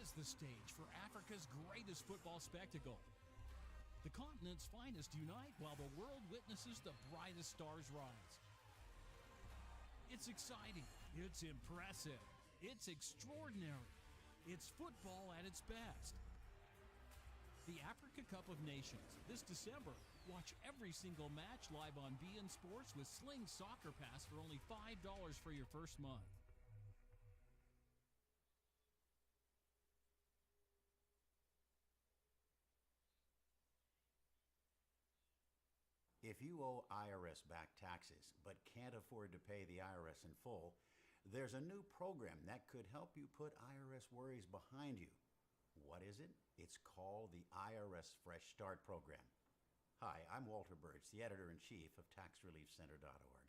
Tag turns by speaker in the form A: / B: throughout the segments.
A: is the stage for Africa's greatest football spectacle. The continent's finest unite while the world witnesses the brightest stars rise. It's exciting, it's impressive, it's extraordinary. It's football at its best. The Africa Cup of Nations, this December. Watch every single match live on BN Sports with Sling Soccer Pass for only $5 for your first month.
B: If you owe IRS back taxes but can't afford to pay the IRS in full, there's a new program that could help you put IRS worries behind you. What is it? It's called the IRS Fresh Start Program. Hi, I'm Walter Birch, the editor-in-chief of TaxReliefCenter.org.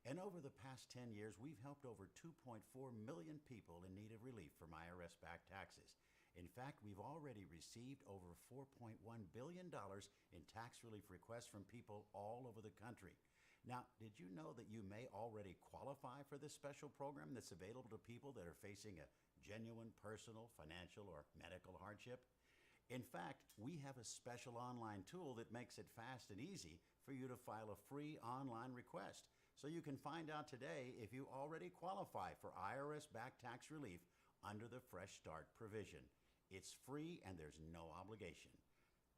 B: And over the past 10 years, we've helped over 2.4 million people in need of relief from IRS back taxes. In fact, we've already received over $4.1 billion in tax relief requests from people all over the country. Now, did you know that you may already qualify for this special program that's available to people that are facing a genuine personal, financial, or medical hardship? In fact, we have a special online tool that makes it fast and easy for you to file a free online request. So you can find out today if you already qualify for IRS back tax relief under the Fresh Start provision. It's free and there's no obligation.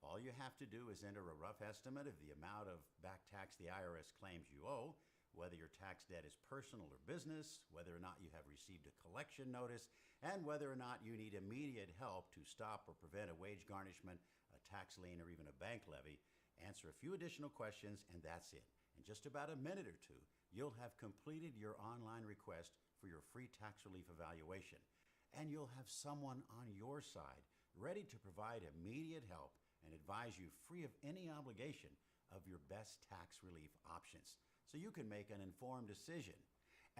B: All you have to do is enter a rough estimate of the amount of back tax the IRS claims you owe, whether your tax debt is personal or business, whether or not you have received a collection notice, and whether or not you need immediate help to stop or prevent a wage garnishment, a tax lien, or even a bank levy. Answer a few additional questions, and that's it. In just about a minute or two, you'll have completed your online request for your free tax relief evaluation. And you'll have someone on your side ready to provide immediate help and advise you free of any obligation of your best tax relief options, so you can make an informed decision.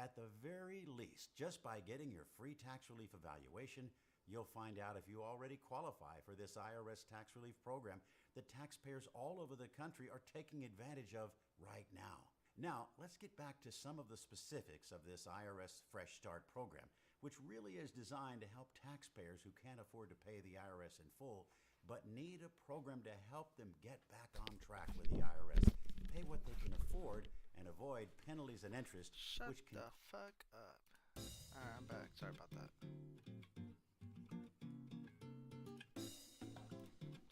B: At the very least, just by getting your free tax relief evaluation, you'll find out if you already qualify for this IRS tax relief program that taxpayers all over the country are taking advantage of right now. Now, let's get back to some of the specifics of this IRS Fresh Start program, which really is designed to help taxpayers who can't afford to pay the IRS in full, but need a program to help them get back on track with the IRS, pay what they can afford, and avoid penalties and interest.
C: Shut the fuck up. Alright, I'm back. Sorry about that.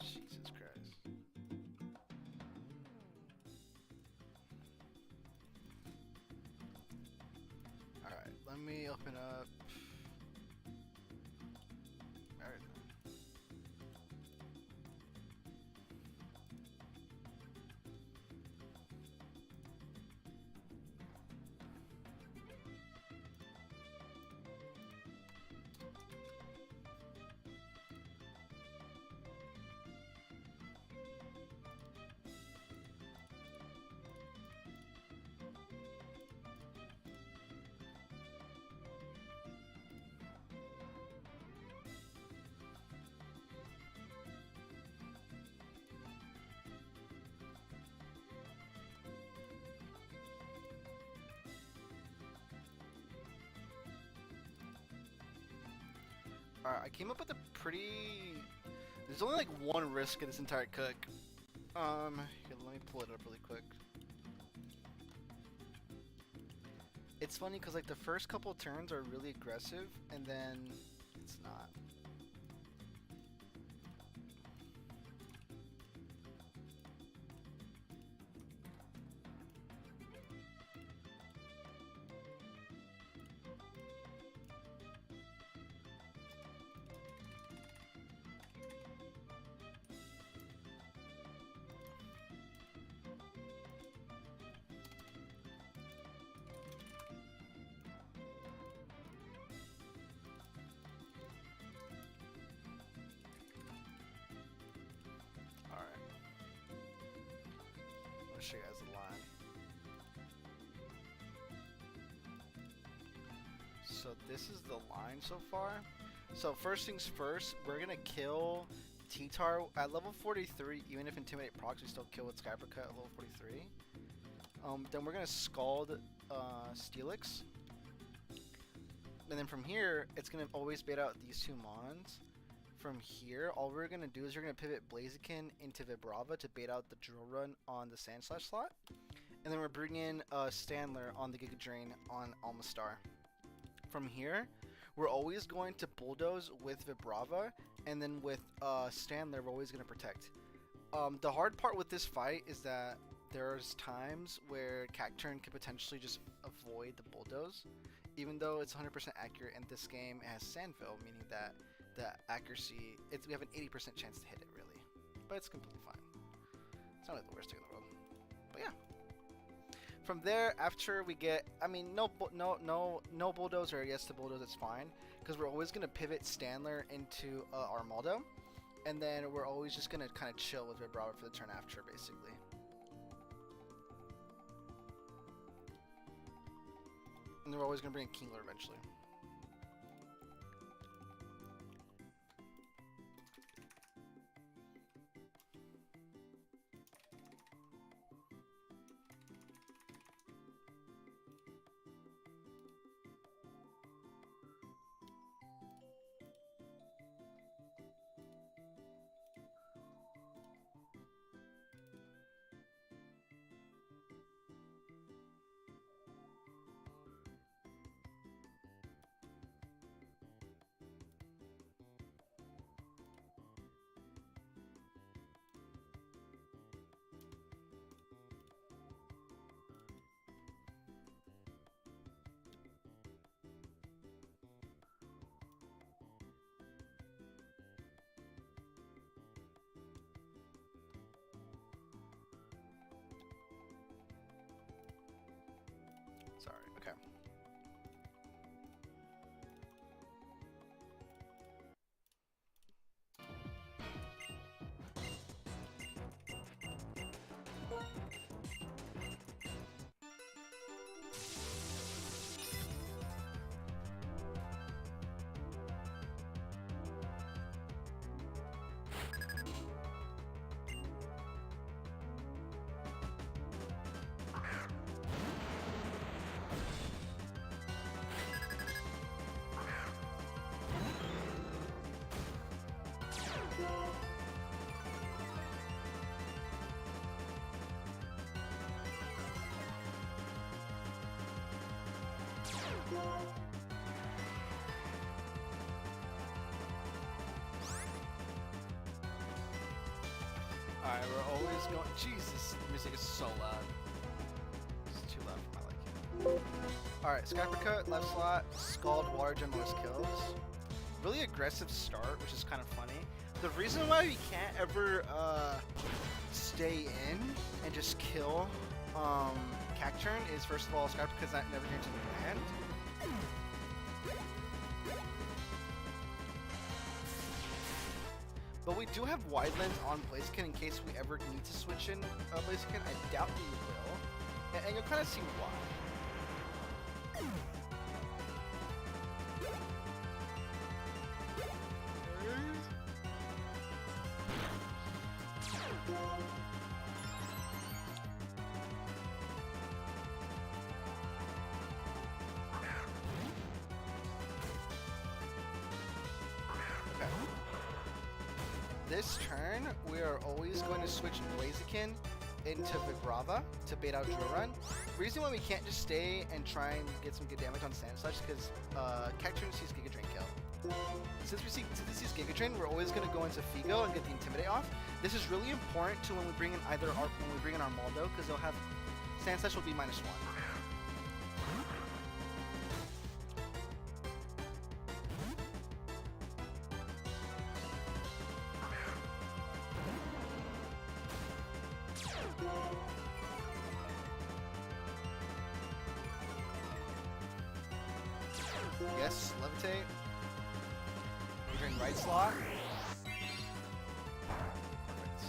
C: Jesus Christ. Alright, let me open up. Alright. Alright, I came up with a pretty... There's only like one risk in this entire cook. Here, let me pull it up really quick. It's funny because like the first couple turns are really aggressive, and then it's not. Alright. I'll show you guys the line. So this is the line so far. So first things first, we're gonna kill T-Tar at level 43, even if Intimidate procs, we still kill with Skyper Cut at level 43. Then we're gonna Scald Steelix. And then from here, it's gonna always bait out these two Mons. From here, all we're going to do is we're going to pivot Blaziken into Vibrava to bait out the drill run on the Sand Slash slot. And then we're bringing Standler on the Giga Drain on Almastar. From here, we're always going to Bulldoze with Vibrava, and then with Standler, we're always going to protect. The hard part with this fight is that there's times where Cacturne could potentially just avoid the Bulldoze, even though it's 100% accurate, and this game has Sandville, meaning that the accuracy, we have an 80% chance to hit it, really. But it's completely fine. It's not like the worst thing in the world. But yeah. From there, after we get, I mean, no Bulldoze or yes to Bulldoze, it's fine, because we're always going to pivot Standler into Armaldo, and then we're always just going to kind of chill with Vibrava for the turn after, basically. And we're always going to bring Kingler eventually. Sorry, okay. Alright, we're always going. Jesus, the music is so loud. It's too loud for my liking. Alright, Skypercut, left slot, Scald, Water Gem, most kills. Really aggressive start, which is kind of funny. The reason why we can't ever stay in and just kill Cacturne is, first of all, Skypercut's not never guaranteed to land. But we do have wide lens on Blaziken in case we ever need to switch in Blaziken. I doubt we will. And you'll kind of see why. This turn, we are always going to switch Blaziken into Vibrava to bait out Drill Run. Reason why we can't just stay and try and get some good damage on Sand Slash is because Cacturne sees Giga Drain kill. Since it sees Giga Drain, we're always going to go into Figo and get the Intimidate off. This is really important to when we bring in Armaldo, because they'll have Sand Slash will be -1. Yes, levitate. We're doing right slot. Perfect.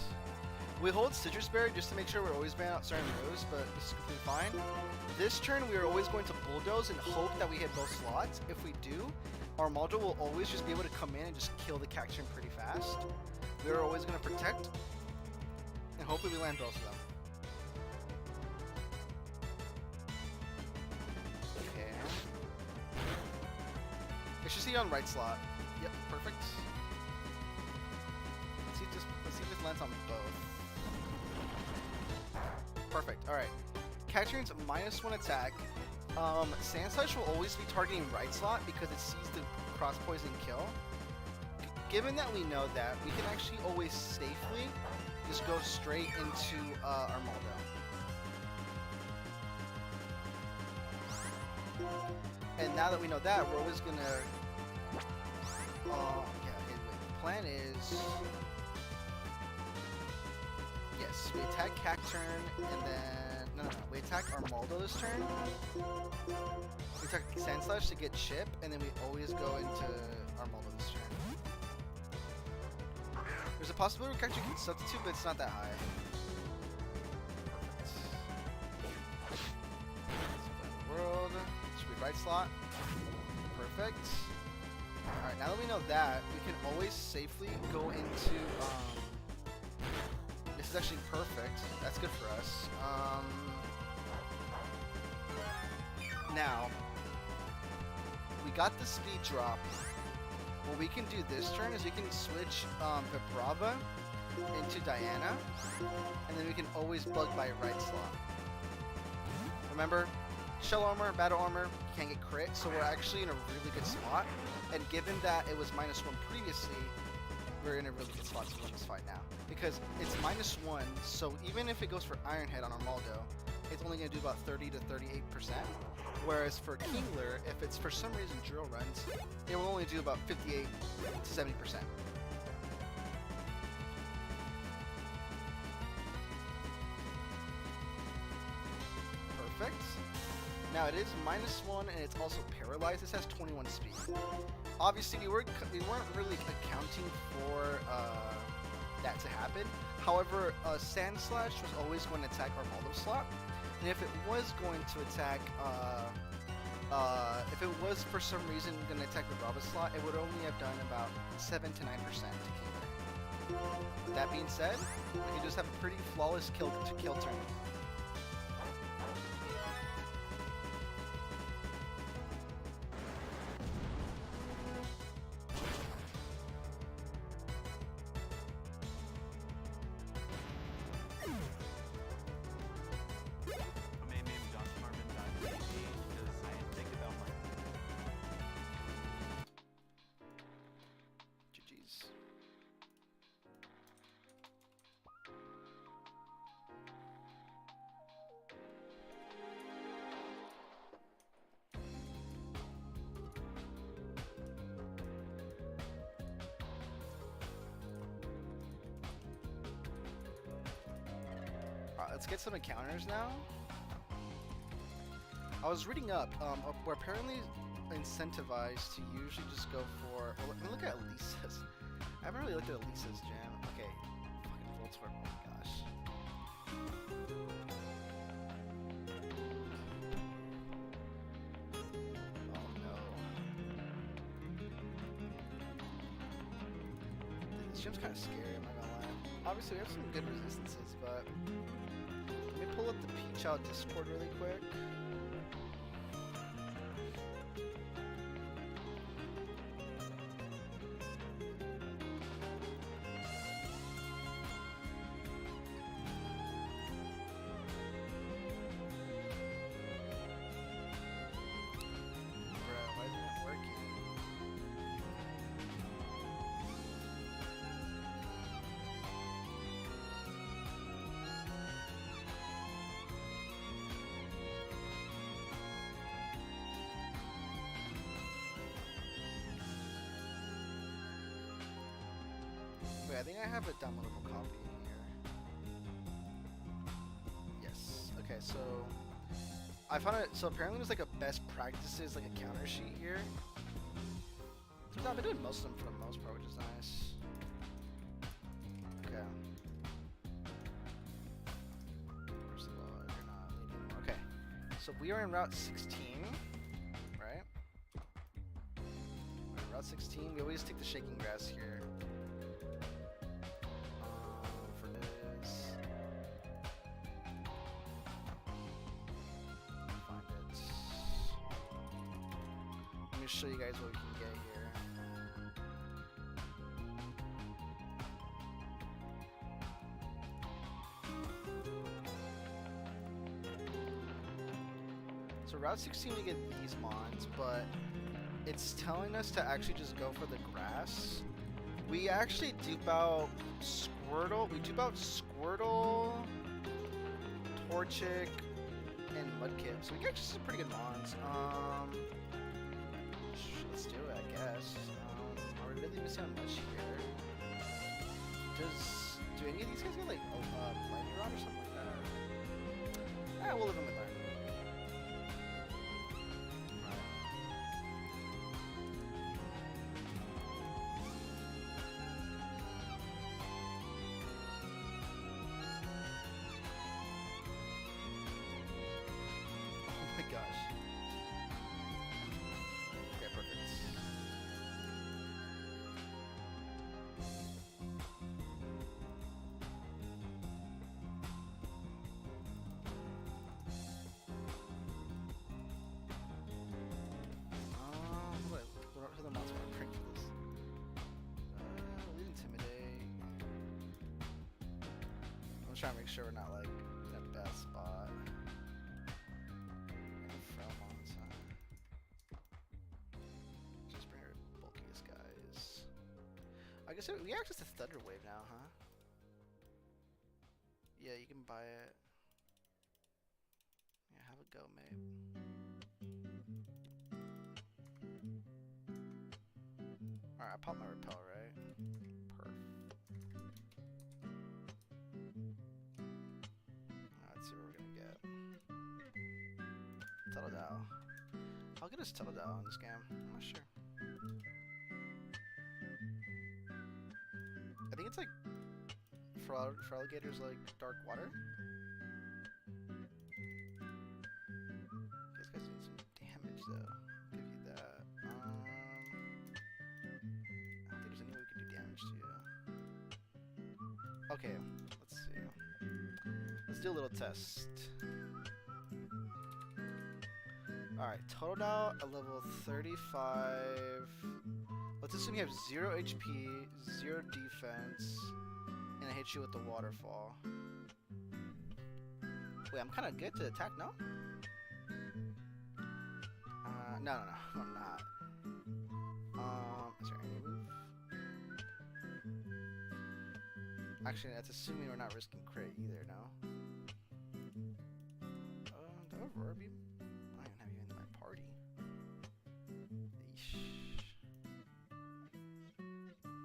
C: We hold Citrus Berry just to make sure we're always starting moves, but this is completely fine. This turn, we are always going to Bulldoze and hope that we hit both slots. If we do, Armaldo will always just be able to come in and just kill the Cacturne pretty fast. We are always going to protect, and hopefully we land both of them. It should see on right slot. Yep, perfect. lands on both. Perfect. All right. Cacturne's -1 attack. Sand Slash will always be targeting right slot because it sees the cross poison kill. Given that we know that, we can actually always safely just go straight into Armaldo. And now that we know that, we're always gonna. Yeah. Okay, wait. The plan is. Yes, we attack Cacturne, and then no. We attack Armaldo this turn. We attack Sand Slash to get chip, and then we always go into Armaldo this turn. There's a possibility we actually can substitute, but it's not that high. World. Should be right slot. Perfect. Alright, now that we know that, we can always safely go into, this is actually perfect. That's good for us. Now, we got the speed drop. What we can do this turn is we can switch Vibrava into Diana, and then we can always bug by right slot. Remember, shell armor, battle armor, can't get crit, so we're actually in a really good spot. And given that it was -1 previously, we're in a really good spot to win this fight now. Because it's -1, so even if it goes for Iron Head on Armaldo, it's only going to do about 30 to 38%. Whereas for Kingler, if it's for some reason drill runs, it will only do about 58 to 70%. Perfect. Now it is -1 and it's also paralyzed. This has 21 speed. Obviously, we weren't really accounting for that to happen. However, Sand Slash was always going to attack Armaldo's slot. And if it was going to attack, if it was for some reason going to attack the Brava slot, it would only have done about 7 to 9% to Kingler. That being said, we just have a pretty flawless kill turn. Let's get some encounters now. I was reading up, we're apparently incentivized to usually just go for. Well, let me look at Elisa's. I haven't really looked at Elisa's gem. Okay, fucking Voltorb. Oh my gosh. Oh no. Dude, this gem's kind of scary. I'm not gonna lie. Obviously, we have some good resistances, but. Let me pull up the Peach Out Discord really quick. Bro, why isn't it working? Wait, I think I have a downloadable copy here. Yes. Okay, so I found it. So apparently there's like a best practices, like a counter sheet here. So I've been doing most of them for the most part, which is nice. Okay. First of all, you're not leading anymore. Okay. So we are in Route 16, right? Route 16. We always take the shaking grass here. Let me show you guys what we can get here. So Route 16 we get these mons, but it's telling us to actually just go for the grass. We actually dupe out Squirtle. We dupe out Squirtle, Torchic, and Mudkip. So we get actually some pretty good mons. Let's do it, I guess. Are we really missing on much here? Do any of these guys get like lightning rod or something like that? We'll live them with that. Oh my gosh. Okay, perfect. What are the mods I want to bring for this? Lead Intimidate. I'm trying to make sure we're not like in a bad spot. Just bring our bulkiest guys. I guess we access the Thunder Wave now, huh? Yeah, you can buy it. Yeah, have a go, mate. Alright, I popped my repel, right? Perf. Let's see what we're gonna get. Tuttle. How good is Tuttle in this game? I'm not sure. I think it's like for alligators like dark water. These guys need some damage though. Give you that. I don't think there's any way we can do damage to you. Okay, let's see. Let's do a little test. Alright, Totodile at level 35. Let's assume you have 0 HP, 0 defense, and I hit you with the waterfall. Wait, I'm kind of good to attack, no? No, I'm not. Is there any move? Actually, that's assuming we're not risking crit either, no? Do I have Aurora Beam? I don't even have you in my party. Eesh.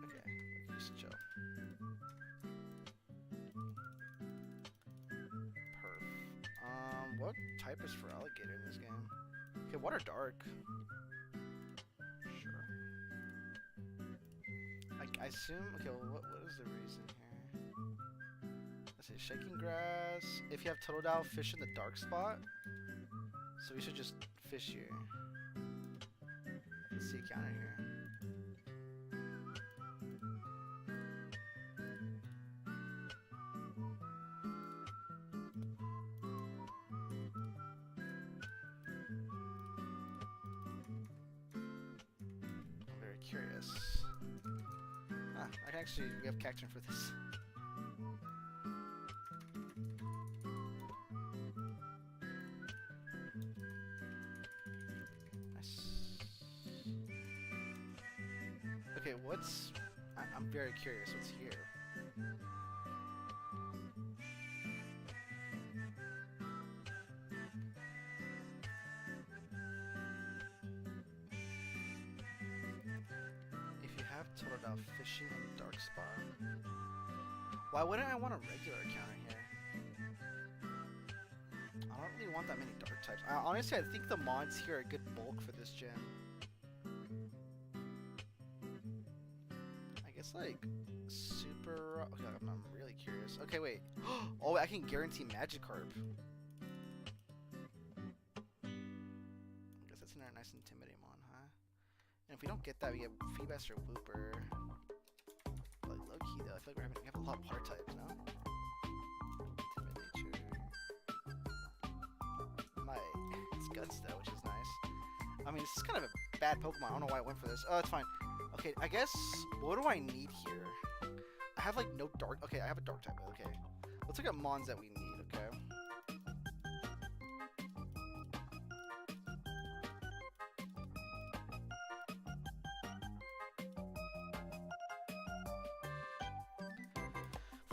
C: Okay, we can just chill. Perf. What type is for alligator in this game? Okay, water dark. Sure. I assume. Okay, well, what is the reason here? Let's see, shaking grass. If you have Totodile, fish in the dark spot. So we should just fish here. Let's see a counter here. I'm very curious. I can actually, we have Cacturn for this. Okay, I'm very curious what's here. If you have Totodile fishing in the dark spot, why wouldn't I want a regular counter here? I don't really want that many dark types. Honestly, I think the mods here are a good bulk for this gen. It's like super. Okay, I'm really curious. Okay, wait. Oh, I can guarantee Magikarp. I guess that's another nice Intimidating mon, huh? And if we don't get that, we get Feebas or Wooper. Like low key though, I feel like we have a lot of water types, no? Timid nature. It's Guts though, which is nice. I mean, this is kind of a bad Pokemon. I don't know why I went for this. Oh, it's fine. Okay, I guess, what do I need here? I have, like, no dark... Okay, I have a dark type, okay. Let's look at mons that we need, okay?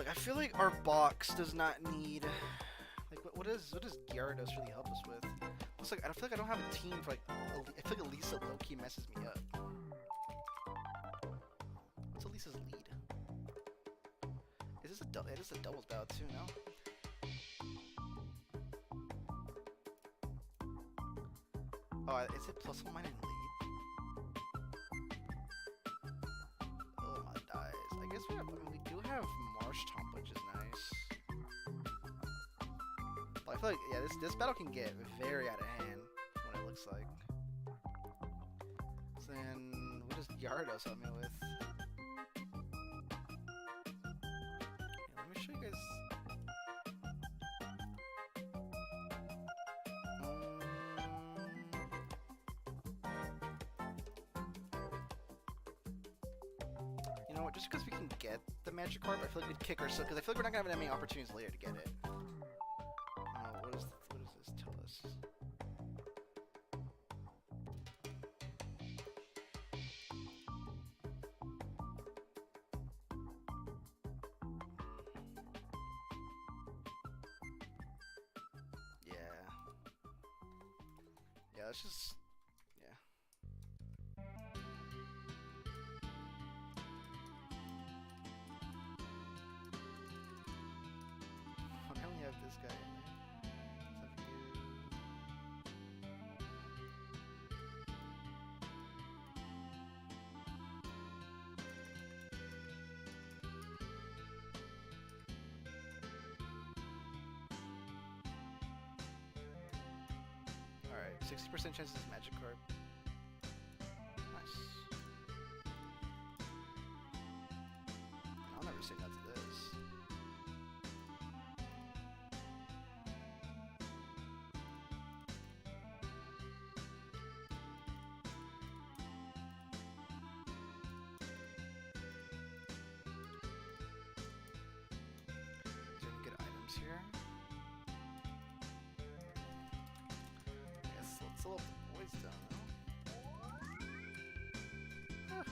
C: Like, I feel like our box does not need... Like, what does Gyarados really help us with? Looks like, I feel like I don't have a team for, like... I feel like Elisa low-key messes me up. What's Elisa's lead? Is this a it is a doubles battle, too, no? Oh, is it plus 1 mine in lead? Oh my dies. I guess we do have Marsh Tomp, which is nice. But I feel like, yeah, this battle can get very out of hand from what it looks like. So then, what does Gyarados help me with? Yeah, let me show you guys. You know what? Just because we can get the Magikarp, I feel like we'd kick ourselves, because I feel like we're not gonna have any opportunities later to get it. What does this tell us? Yeah, let's just... yeah. I only have this guy in there. Except for you. Alright, 60% chance it's Magikarp. Nice. I'll never say no to this. Is there any good items here? Yes, let's look the boys down now. Huh.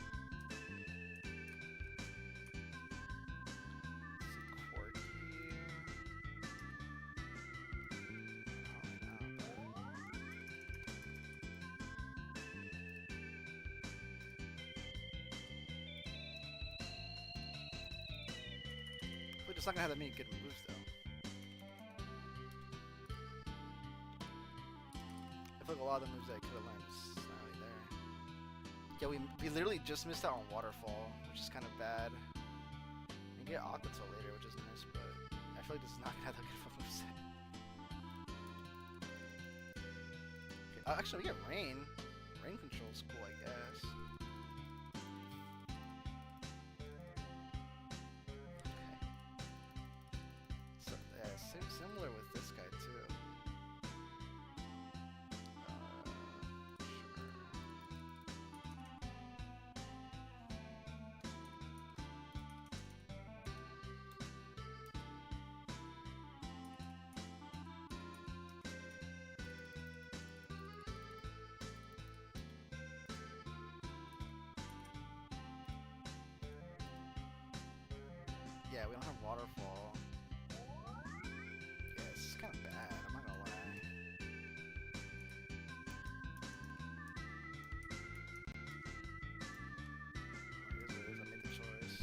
C: Let's see, Quirky. We're just not gonna have that many good moves though. I feel like a lot of the moves that I could have learned is not really there. Yeah, we literally just missed out on Waterfall, which is kind of bad. We get Aqua Tail later, which is nice, but I feel like this is not gonna have that good of a moveset. Okay, actually, we get Rain. Rain control is cool, I guess. Okay. So, yeah, similar with this guy, too. Yeah, we don't have Waterfall. Yeah, this is kind of bad, I'm not gonna lie. It is what it is, I made the choice.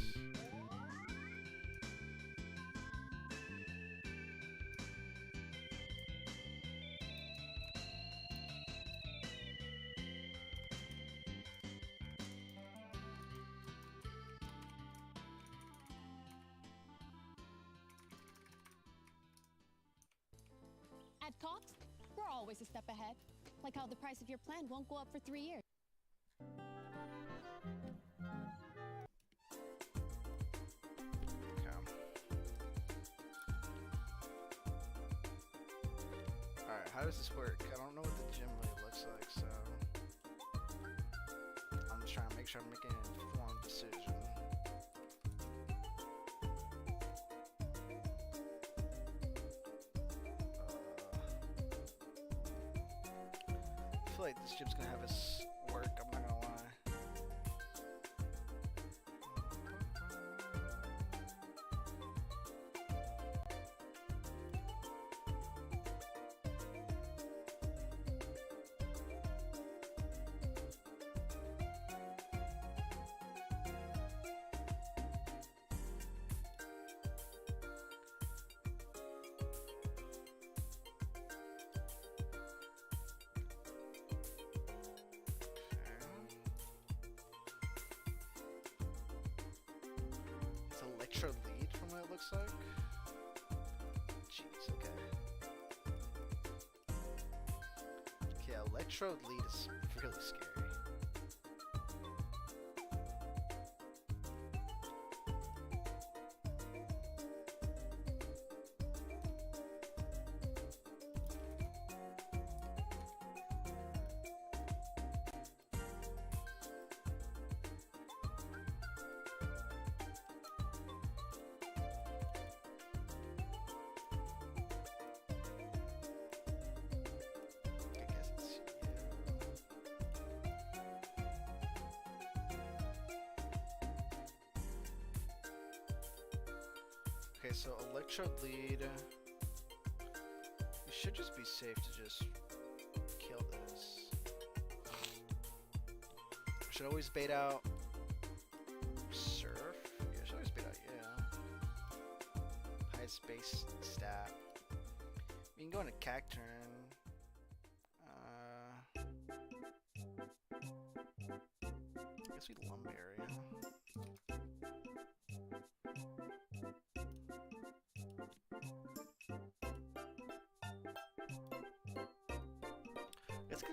D: At Cox, we're always a step ahead. Like how the price of your plan won't go up for 3 years.
C: Okay. Alright, how does this work? I don't know what the gym really looks like, so... I'm just trying to make sure I'm making an informed decision. I feel like this gym's gonna have us work, I'm not gonna lie. Electro lead from what it looks like. Jeez, okay. Okay, Electro lead is really scary. Okay, so Electrode lead. We should just be safe to just kill this. Should always bait out Surf. Yeah, should always bait out, yeah. Highest base stat. We can go into Cacturn. I guess we Lumberry.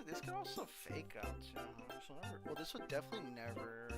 C: This could also fake out too. So well, this would definitely never.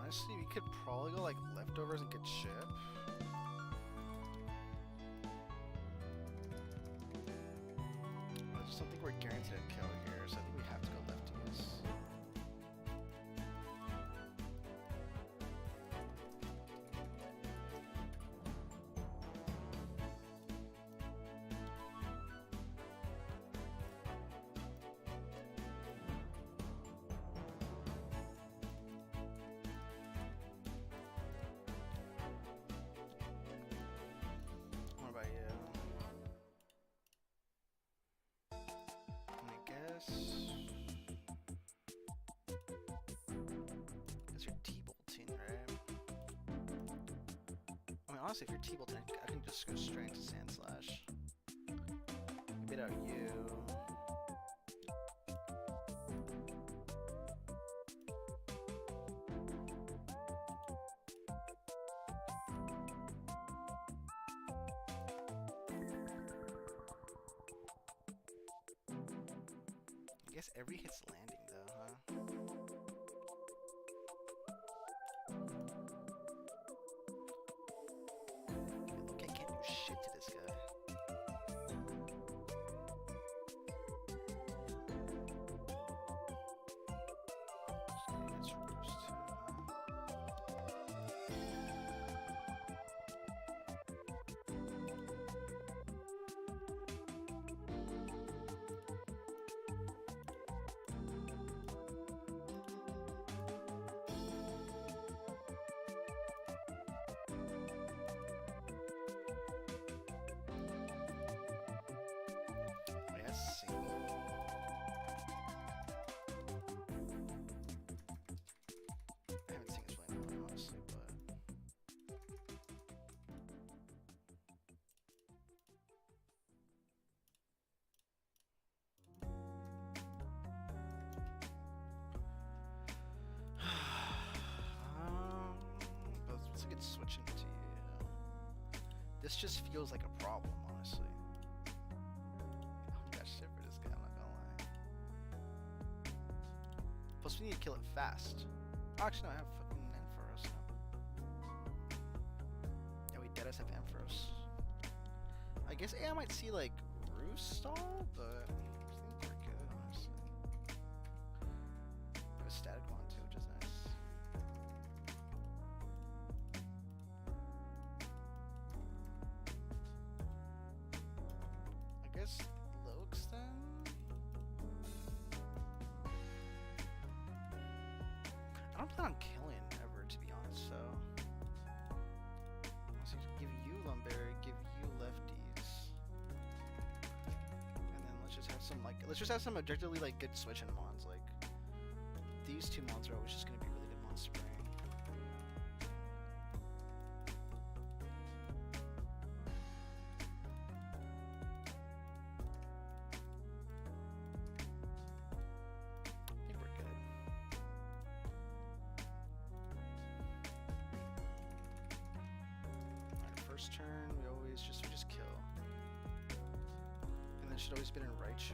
C: Honestly, we could probably go like leftovers and get ship. I just don't think we're guaranteed a kill here, so I think we have to go lefties. Honestly, if you're T-Bolton, I can just go straight into Sand Slash. Bait out you. I guess every hit's landing though, huh? Shit to this guy. This just feels like a problem, honestly. I got shit for this guy, I'm not gonna lie. Plus, we need to kill it fast. Actually, no, I have fucking Ampharos now. Yeah, we deadass have Ampharos. I guess I might see, like, Roost stall, but I think we're good, honestly. We have a static one, too, which is nice. I guess low extend? I don't plan on killing ever, to be honest, so. Let's give you Lumberry, give you lefties. And then let's just have some, like, objectively, like, good switching mons, like. These two mons are always just gonna be really good mons to bring. I think we're good. Alright, first turn, we just kill. And then should always been in Raichu.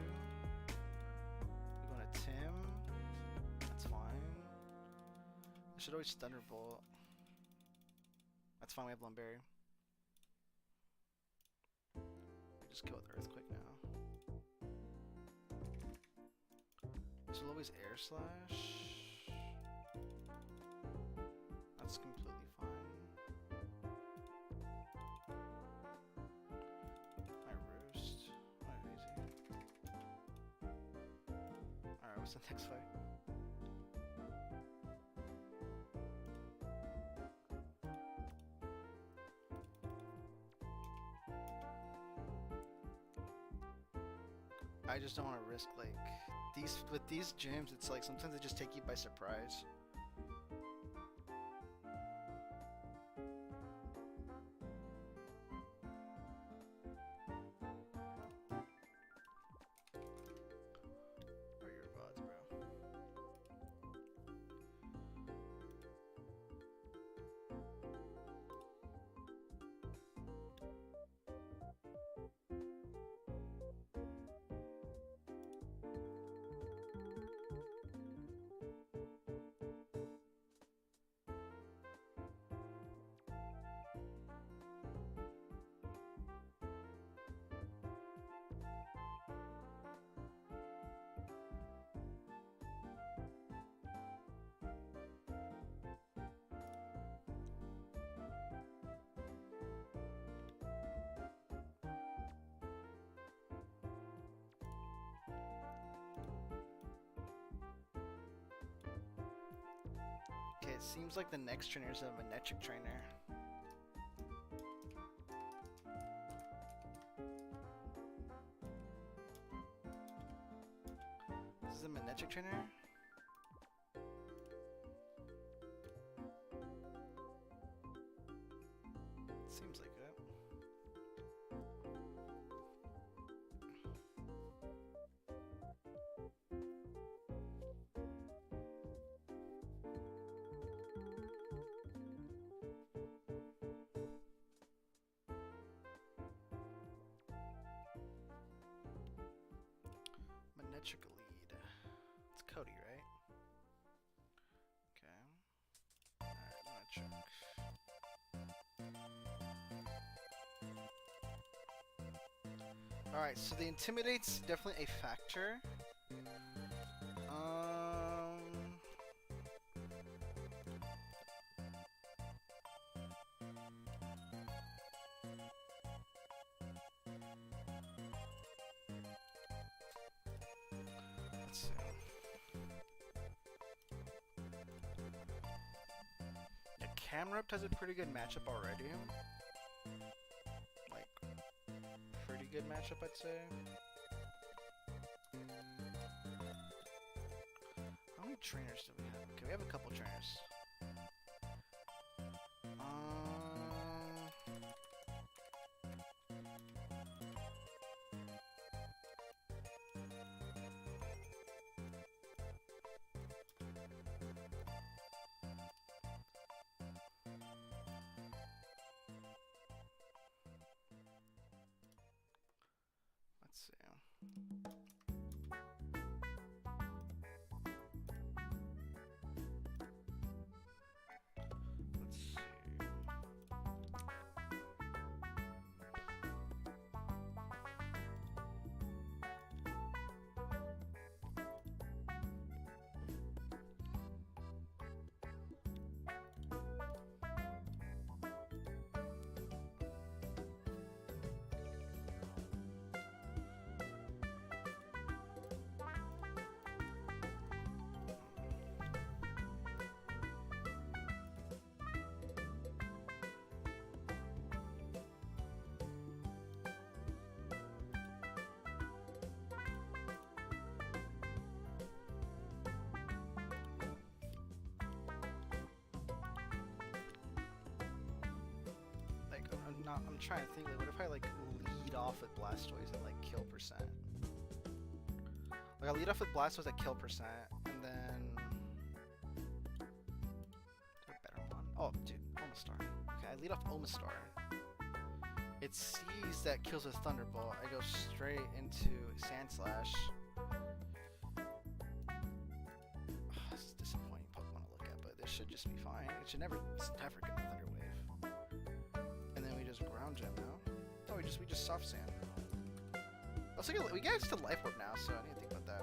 C: We're going to Tim. That's fine. I should always Thunderbolt. That's fine, we have Lumberry. We just kill with Earthquake now. This will always Air Slash. That's completely fine. My Roost. My easy. Alright, what's the next fight? I just don't want to risk, like, with these gyms, it's like sometimes they just take you by surprise. What are your VODs, bro? Okay, it seems like the next trainer is a Manectric trainer. This is a Manectric trainer? Seems like it. Manectric lead. It's Cody, right? Okay. Alright, Manectric. Alright, so the Intimidate's definitely a factor. Let's see. Yeah, Camerupt has a pretty good matchup already. Like, pretty good matchup, I'd say. How many trainers do we have? Okay, we have a couple trainers. not. I'm trying to think. Like, what if I like lead off with Blastoise and like kill percent? Like I lead off with Blastoise at kill percent, and then is there a better one? Oh, dude, Omastar. Okay, I lead off Omastar. It sees that kills with Thunderbolt. I go straight into Sandslash. This is a disappointing Pokemon to look at, but this should just be fine. It's never get Thunder Wave. And then we just ground gem now. No, we just soft sand. Also, we get to Life Orb now, so I need to think about that.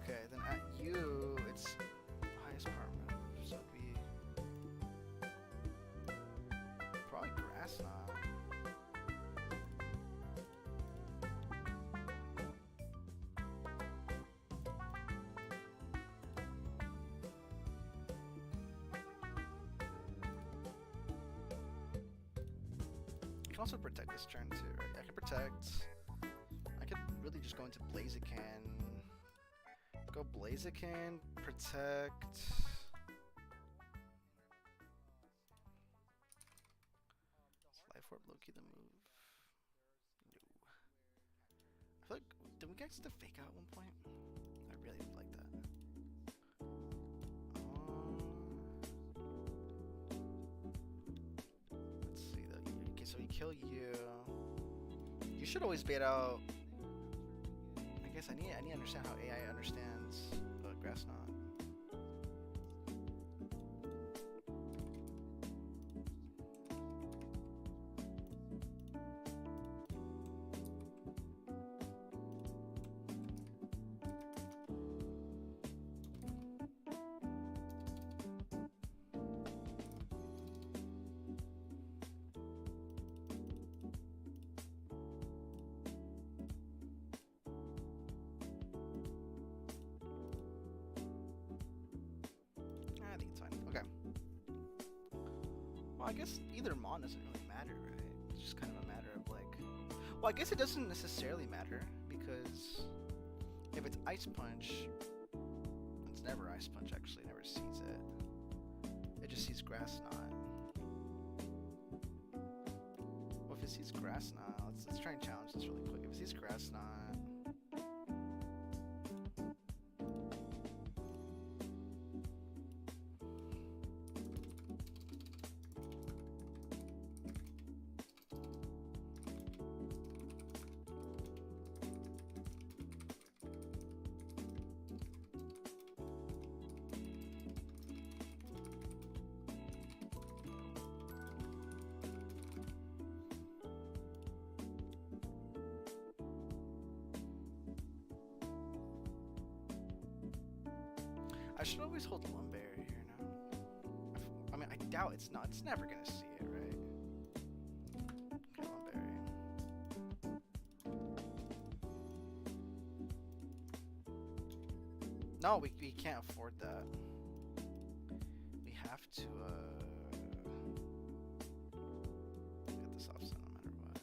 C: Okay, then at you, it's highest power move, so it'd be probably Grass Knot. I can also protect this turn too, right? I can protect. I could really just go into Blaziken. Go Blaziken, protect. Is Life Orb Loki the move? No. I feel like, did we get to fake out at one point? I really would like that. Let's see though. Okay, so we kill you. You should always bait out. I guess I need to understand how AI understands Grass Knot. I think it's fine. Okay. Well, I guess either Mon doesn't really matter, right? It's just kind of a matter of like... Well, I guess it doesn't necessarily matter, because if it's Ice Punch, it's never Ice Punch actually, it never sees it. It just sees Grass Knot. Well, if it sees Grass Knot, let's try and challenge this really quick. If it sees Grass Knot... I should always hold Lumberry here now. I mean, I doubt it's not. It's never gonna see it, right? Okay, Lumberry. No, we can't afford that. We have to get this offset no matter what.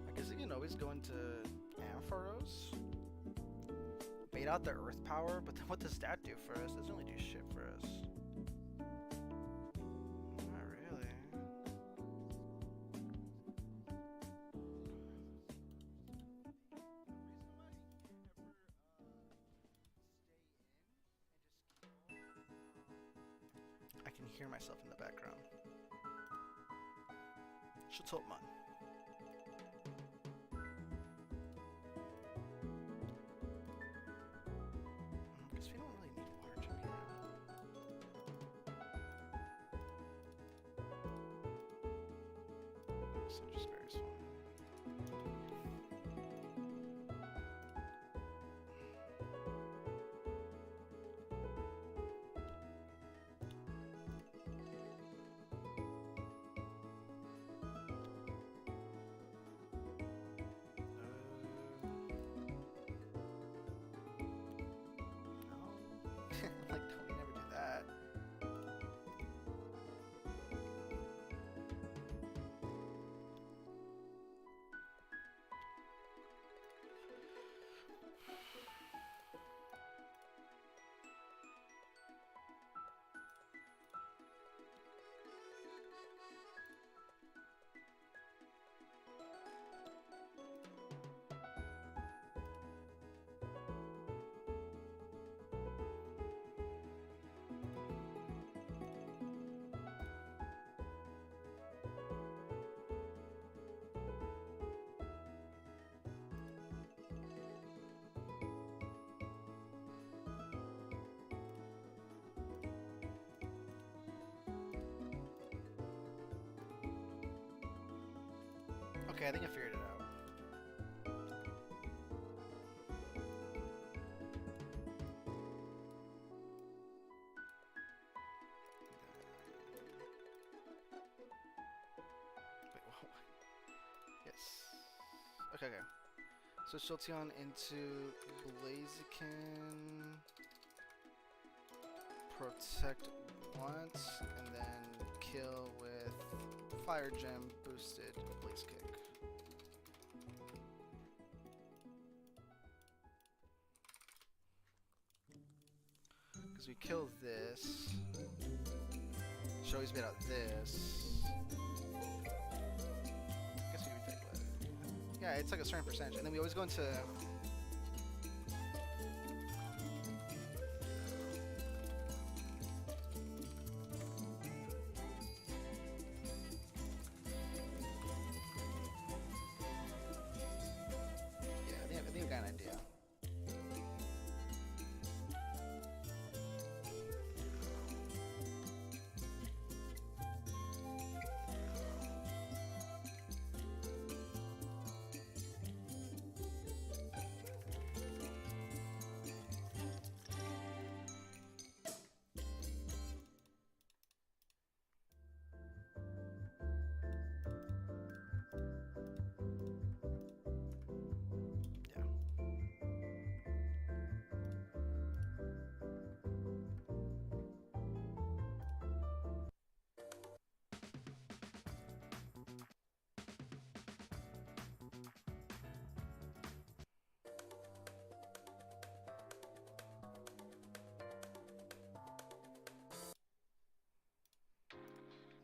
C: I guess you can always go into Ampharos, bait out the Earth Power, but then what does that do for us? It doesn't really do shit for us. Not really. I can hear myself in the background. Shuttleman. Because we don't really need water gym here. So just very small. Like, don't we never do that? Okay, I think I figured it out. Wait, what? Yes. Okay, okay. So Jolteon into Blaziken. Protect once, and then kill with Fire Gem boosted Blaze Kick. Because we kill this. Shoei's made out this. I guess we can take it. Yeah, it's like a certain percentage. And then we always go into. I think we got an idea.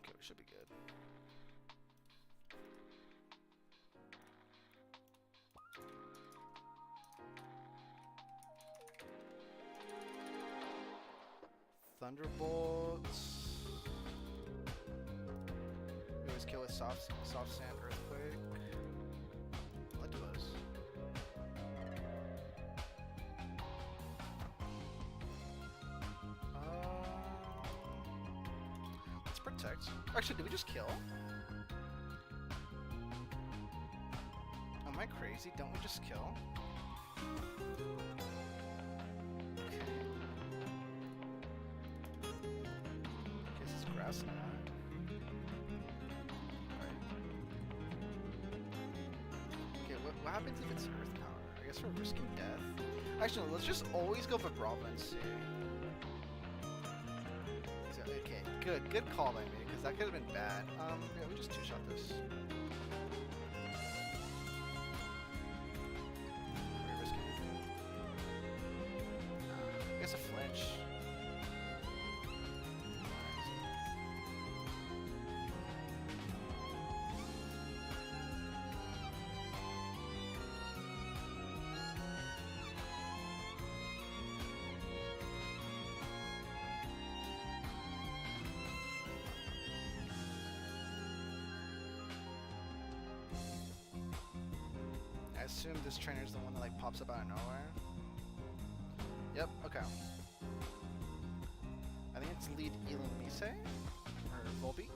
C: Okay, we should be good. Thunderbolts. We always kill with soft sand earthquake. What was? Let's protect. Actually, did we just kill? Am I crazy? Don't we just kill? Grass now. Right. Okay, what happens if it's Earth Power? I guess we're risking death. Actually, no, let's just always go for Brawl and see. So, okay, good call by me, because that could have been bad. Yeah, we just two-shot this. Are we risking anything? I guess a flinch. I assume this trainer's the one that like pops up out of nowhere. Yep, okay. I think it's lead Mise or Volbeat.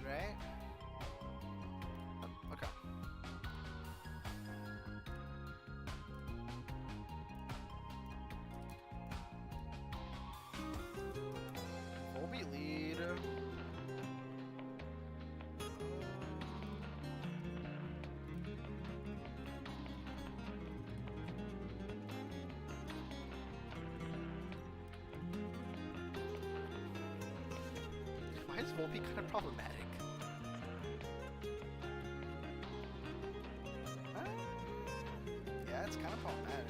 C: Right? Okay. Volbeat lead. Why is Volbeat kind of problematic? Yeah, it's kind of problematic.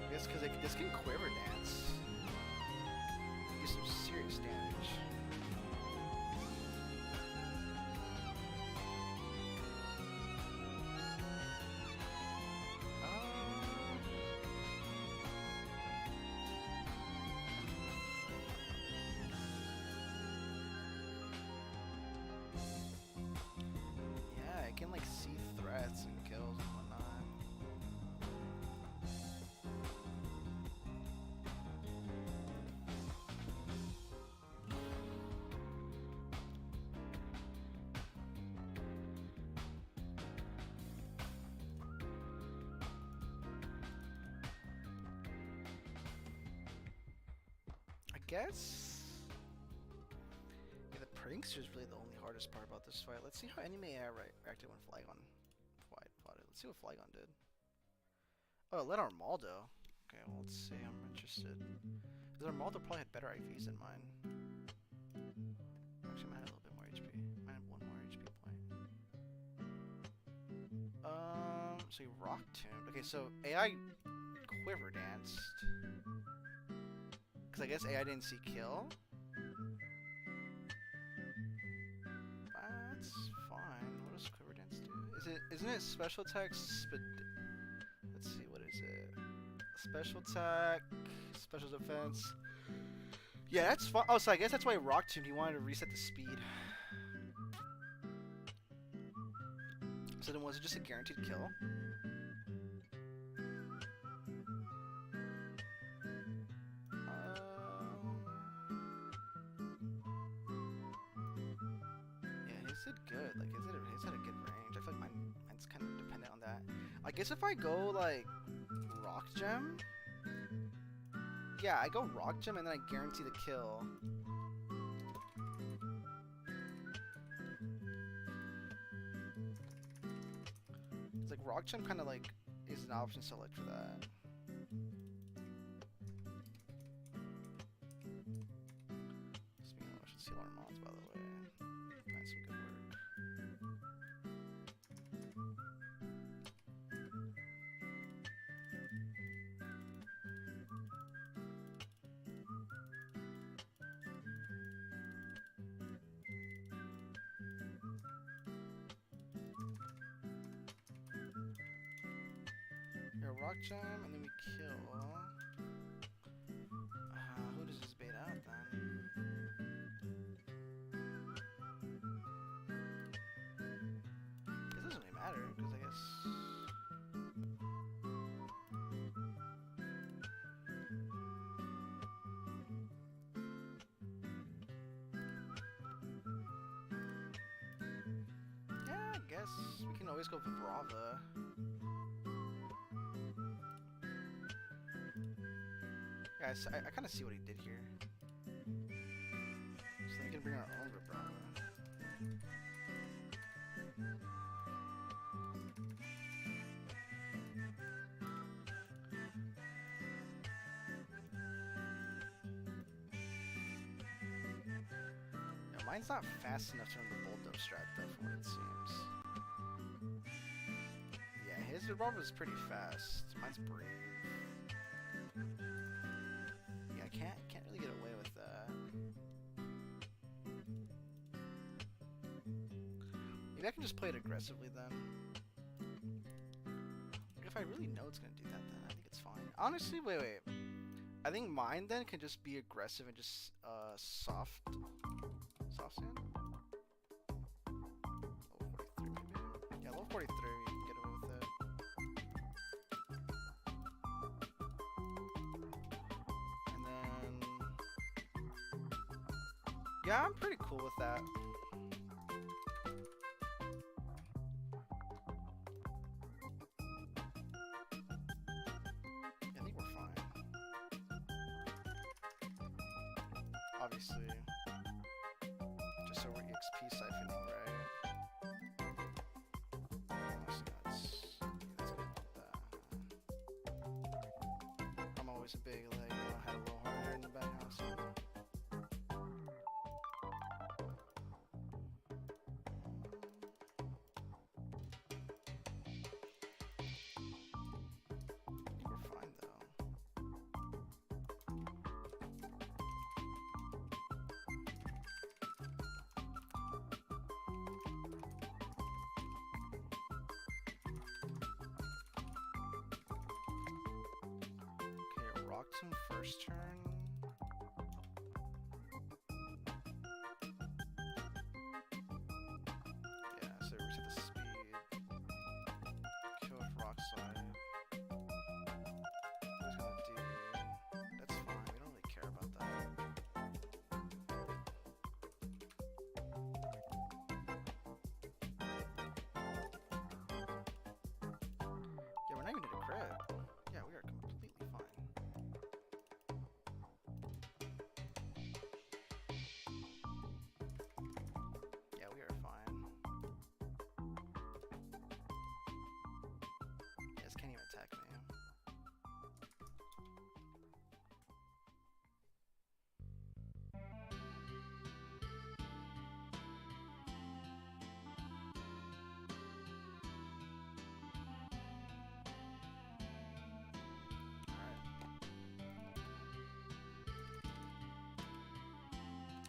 C: I guess because this can quiver dance. Do some serious damage. guess. Yeah, the prankster is really the only hardest part about this fight. Let's see how anime AI reacted when Flygon fought it. Let's see what Flygon did. Oh, it let Armaldo. Okay, well, let's see. I'm interested. Because Armaldo probably had better IVs than mine. Actually, mine had a little bit more HP. Mine had one more HP point. So he rock tuned. Okay, so AI quiver danced. Because I guess AI didn't see kill. That's fine. What does quiver dance do? Isn't it special attack? Let's see, what is it? Special attack, special defense. Yeah, that's fine. Oh, so I guess that's why he rock tuned. He wanted to reset the speed. So then was it just a guaranteed kill? Yeah, his did good. Like, his had a good range. I feel like mine's kind of dependent on that. I guess if I go, like, rock gem? Yeah, I go rock gem and then I guarantee the kill. It's like rock gem kind of like is an option select for that. Speaking of, I should seal our mods, by the way. Find some good work. Yeah, rock gem, and then we kill. Who does this bait out then? It doesn't really matter, because I guess. Yeah, I guess we can always go for Brava. Yeah, I kind of see what he did here. So we can bring our own Vibrava. Yeah, mine's not fast enough to run the Bulldoze strat though, from what it seems. Yeah, his Vibrava is pretty fast. Mine's brave. Can't really get away with that. Maybe I can just play it aggressively then. Like if I really know it's gonna do that, then I think it's fine. Honestly, wait. I think mine then can just be aggressive and just soft sand. Level 43 maybe. Yeah, level 43 we can get away with it. Yeah, I'm pretty cool with that. Yeah, I think we're fine. Obviously, just so we're EXP siphoning, right? That's good with that. I'm always a big, like, had a little harder in the back house. Rocked him first turn. Yeah, so reset the speed. Kill with rock slide. What he's gonna do? That's fine. We don't really care about that. Yeah, we're not even at a crit. Yeah, we are completely fine.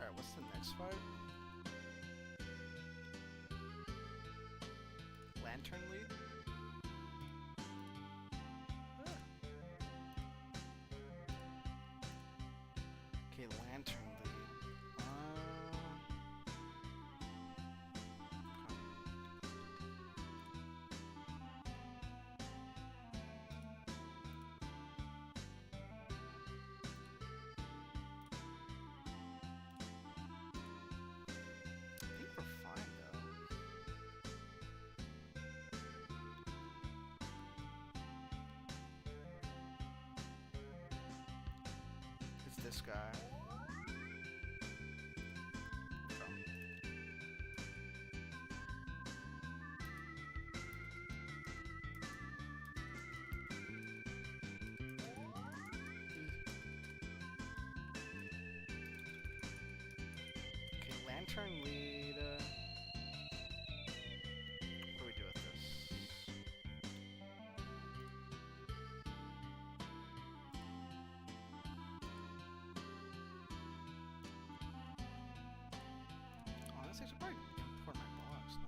C: Alright, what's the next fight? Lantern lead? Okay, lantern lead. I think we're fine though. It's this guy. Okay, lantern lead. What do we do with this? Honestly, I should probably import my box. No?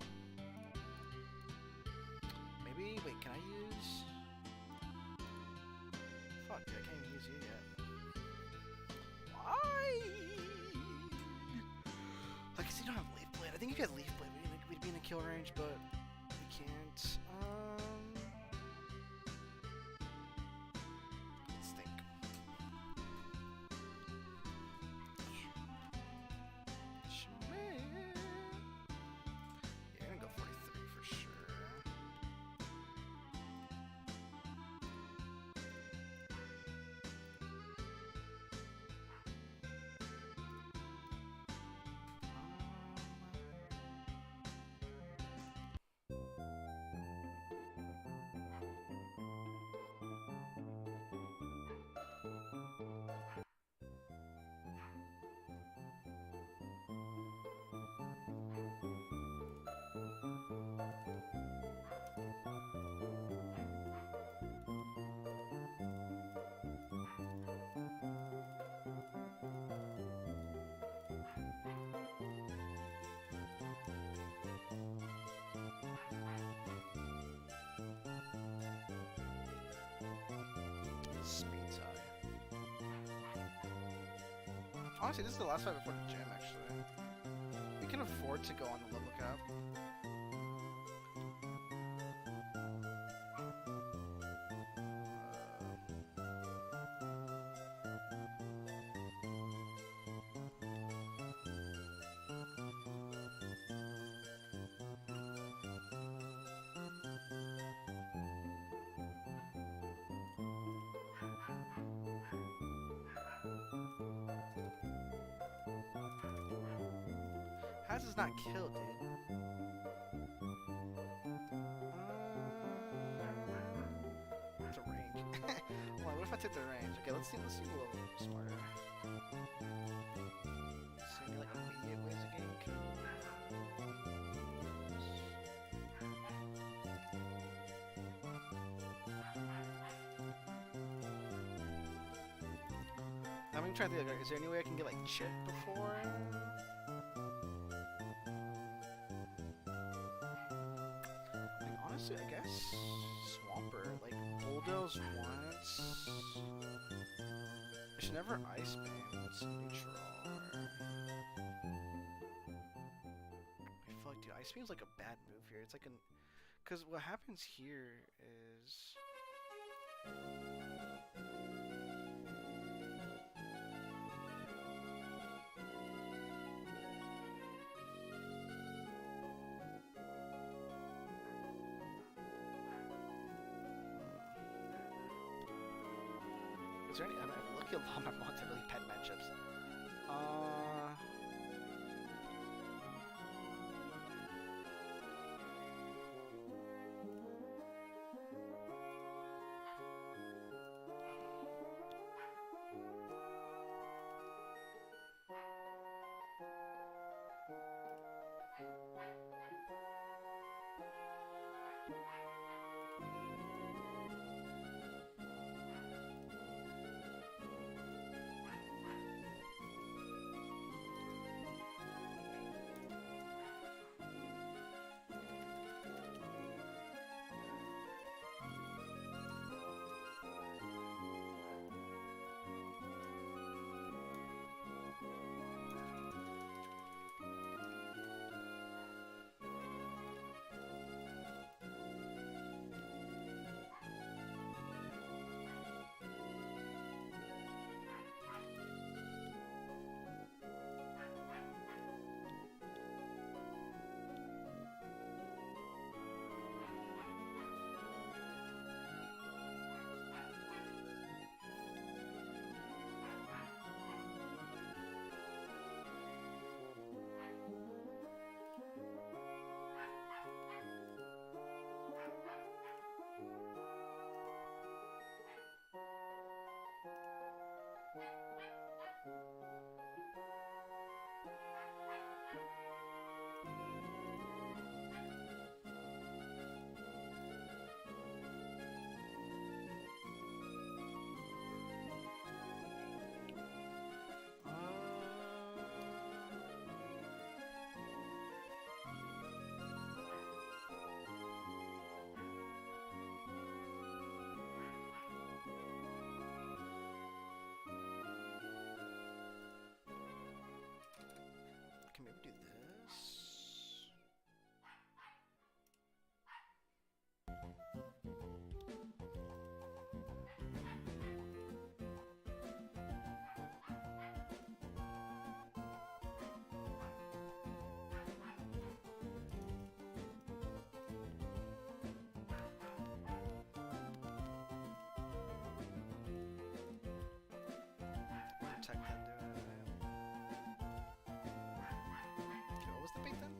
C: Maybe, wait, can I use? Fuck, dude, I can't even use you yet. Why? I guess you don't have Leaf Blade. I think if you had Leaf Blade, we'd be in a kill range, but we can't. Let's think. Schmidt. Yeah, I'm gonna go 43 for sure. Speed's high. Honestly, this is the last fight before the gym, actually. We can afford to go on the level cap. Haz is not killed, dude. It's a range. Hold on, what if I took the range? Okay, let's see a little smarter. See any like immediate ways of getting killed. I'm trying to think, is there any way I can get like chip before? Like, honestly, I guess Swamper, like Bulldoze once. I should never Ice Beam. It's neutral. I feel like, dude, Ice Beam's like a bad move here. It's like an, because what happens here is. Is there any? I'm looking at all my multi-really pet matchups. do this. Protect them, do it. Okay, what was the bait then?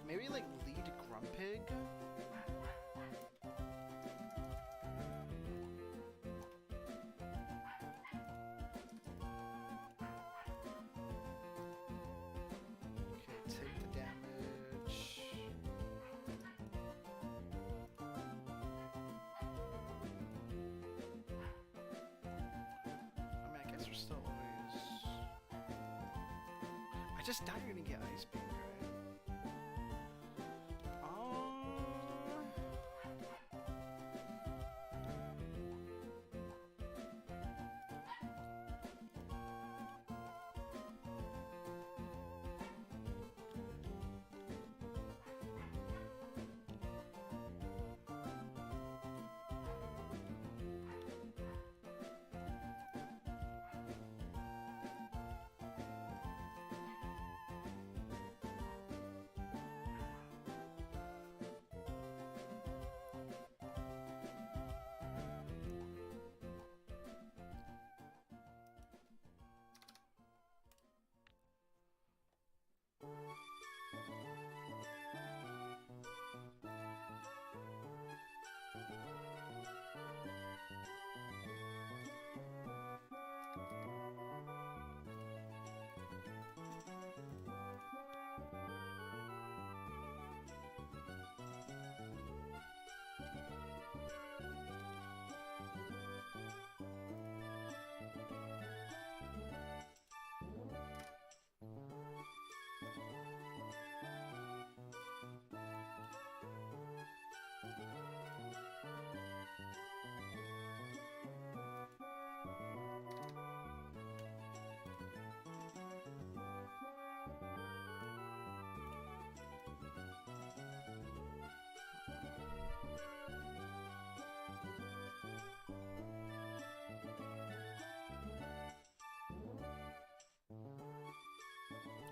C: Maybe like lead Grumpig? Okay, take the damage. I mean, I guess we're still always... I just doubt you're gonna get Ice Beam, right?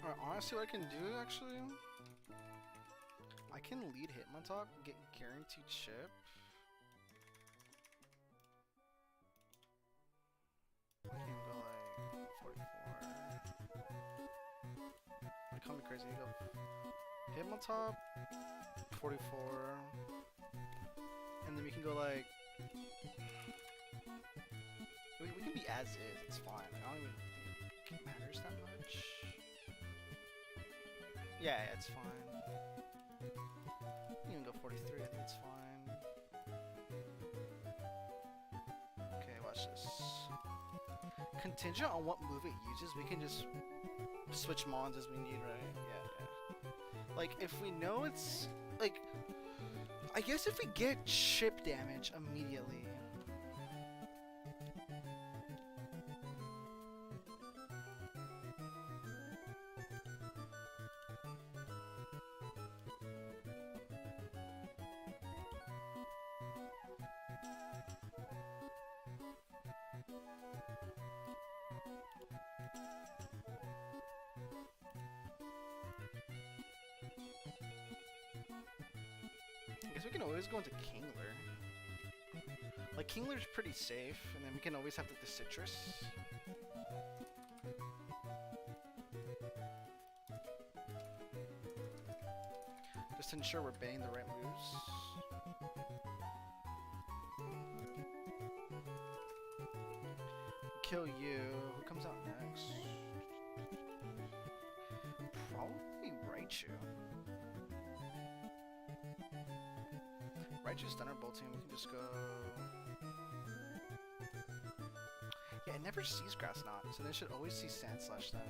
C: Alright, honestly what I can do actually, I can lead Hitmontop, get guaranteed chip. I can go like 44. Like call me crazy, you go Hitmontop, 44. And then we can go like, we can be as is, it's fine. I don't even think it matters that much. Yeah, it's fine. You can go 43, I think it's fine. Okay, watch this. Contingent on what move it uses, we can just switch mons as we need, right? Yeah. Like, if we know it's... Like, I guess if we get chip damage immediately... I guess we can always go into Kingler. Like, Kingler's pretty safe, and then we can always have the Citrus. Just to ensure we're banning the right moves. Kill you. Who comes out next? Probably Raichu. Raichu's Thunderbolt team, we can just go... Yeah, it never sees Grass Knot, so they should always see Sand Slash then.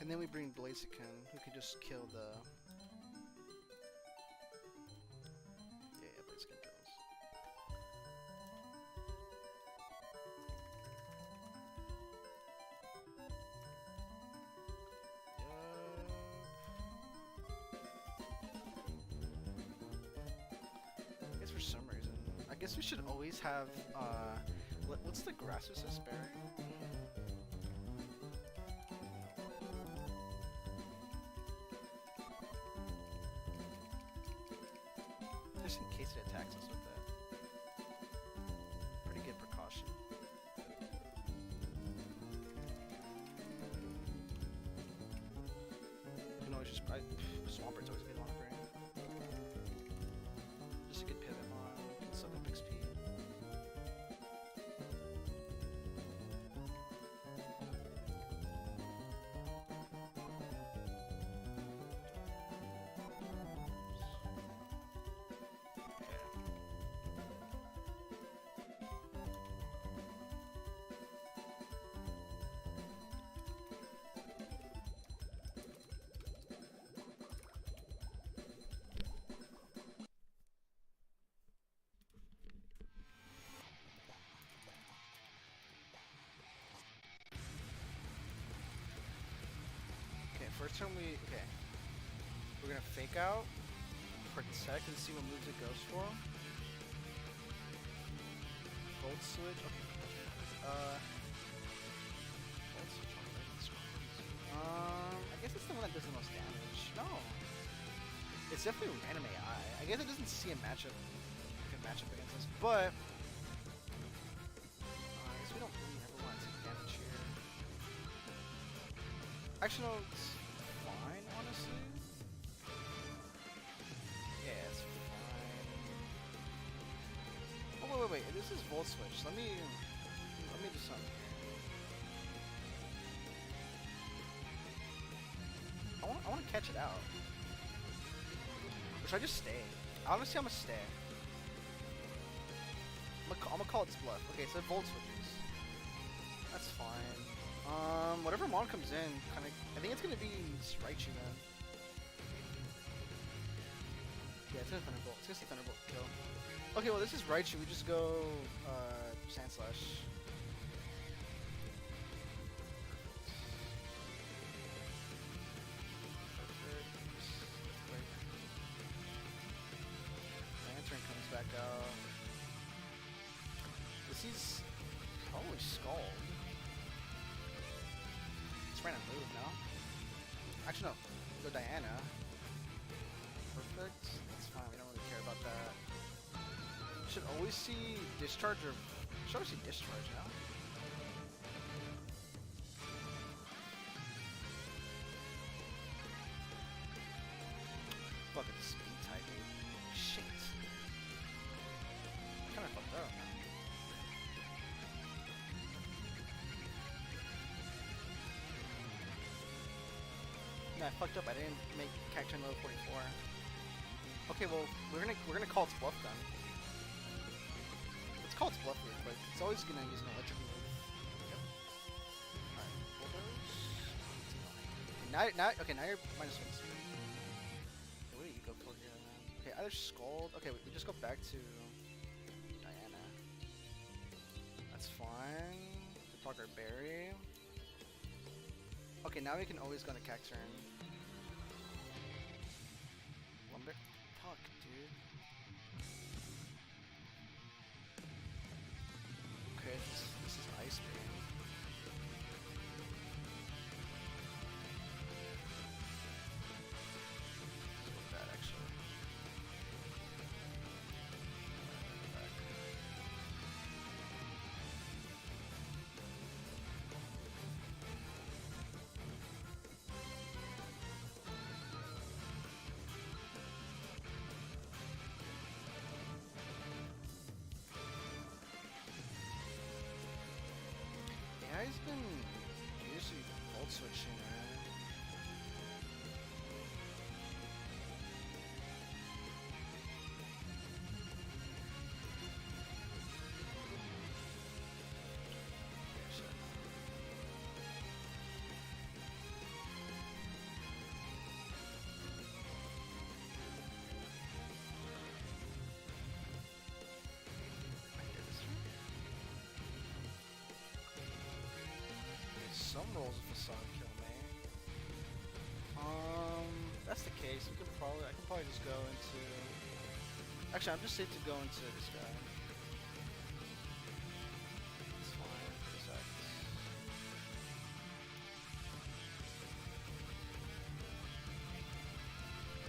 C: And And then we bring Blaziken, who can just kill the... Yeah, Blaziken kills. I guess for some reason. I guess we should always have, what's the grass resist berry? Just in case it attacks us with that. Pretty good precaution. You can always just, Swampert's always a good one to bring. Just a good pivot on, can suck up XP. First turn we're gonna fake out, protect, and see what moves it goes for. Volt switch, okay. Volt switch on this one. I guess it's the one that does the most damage. No. It's definitely random AI. I guess it doesn't see a matchup, good matchup against us, but I guess we don't really ever want to take damage here. Actually, no, it's fine, honestly. Yeah, it's fine. Oh, wait. This is Volt Switch. Let me do something here. I want to catch it out. Or should I just stay? Honestly, I'm gonna stay. I'm gonna call its bluff. Okay, so Volt Switches. That's fine. Whatever mon comes in, I think it's gonna be Raichu then. Yeah, it's gonna Thunderbolt. It's gonna say Thunderbolt kill. Okay, well this is Raichu. We just go Sand Slash. Perfect. Lantern comes back out. This is probably Scald. Random move, no? Actually, no. Go Diana. Perfect. That's fine. We don't really care about that. Should always see Discharge or... Should always see Discharge, no? Fuck, it's speed type, dude. Shit. I kinda fucked up. No, I fucked up. I didn't make Cacturn level 44. Okay, well we're gonna call its bluff then. Let's call its bluff here, but it's always gonna use an electric move. Yep. Alright, bulldoze. Now you're minus 1 speed. Okay, what do you go for here then? Okay, either Scald. Okay, we just go back to Diana. That's fine. We block our berry. Okay, now we can always go into Cacturn. Lumber? Fuck, dude. Okay, this is Ice Beam. Let's go with that, actually. Back. AI's been usually Volt Switching, man. case, I can probably just go into. Actually, I'm just safe to go into this guy. It's fine.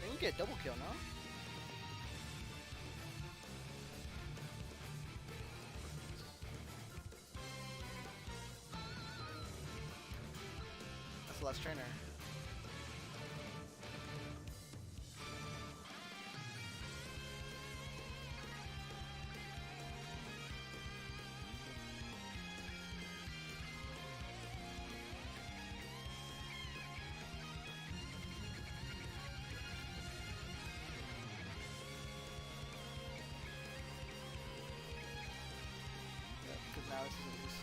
C: They can get a double kill, no? That's the last trainer. Because now this is at least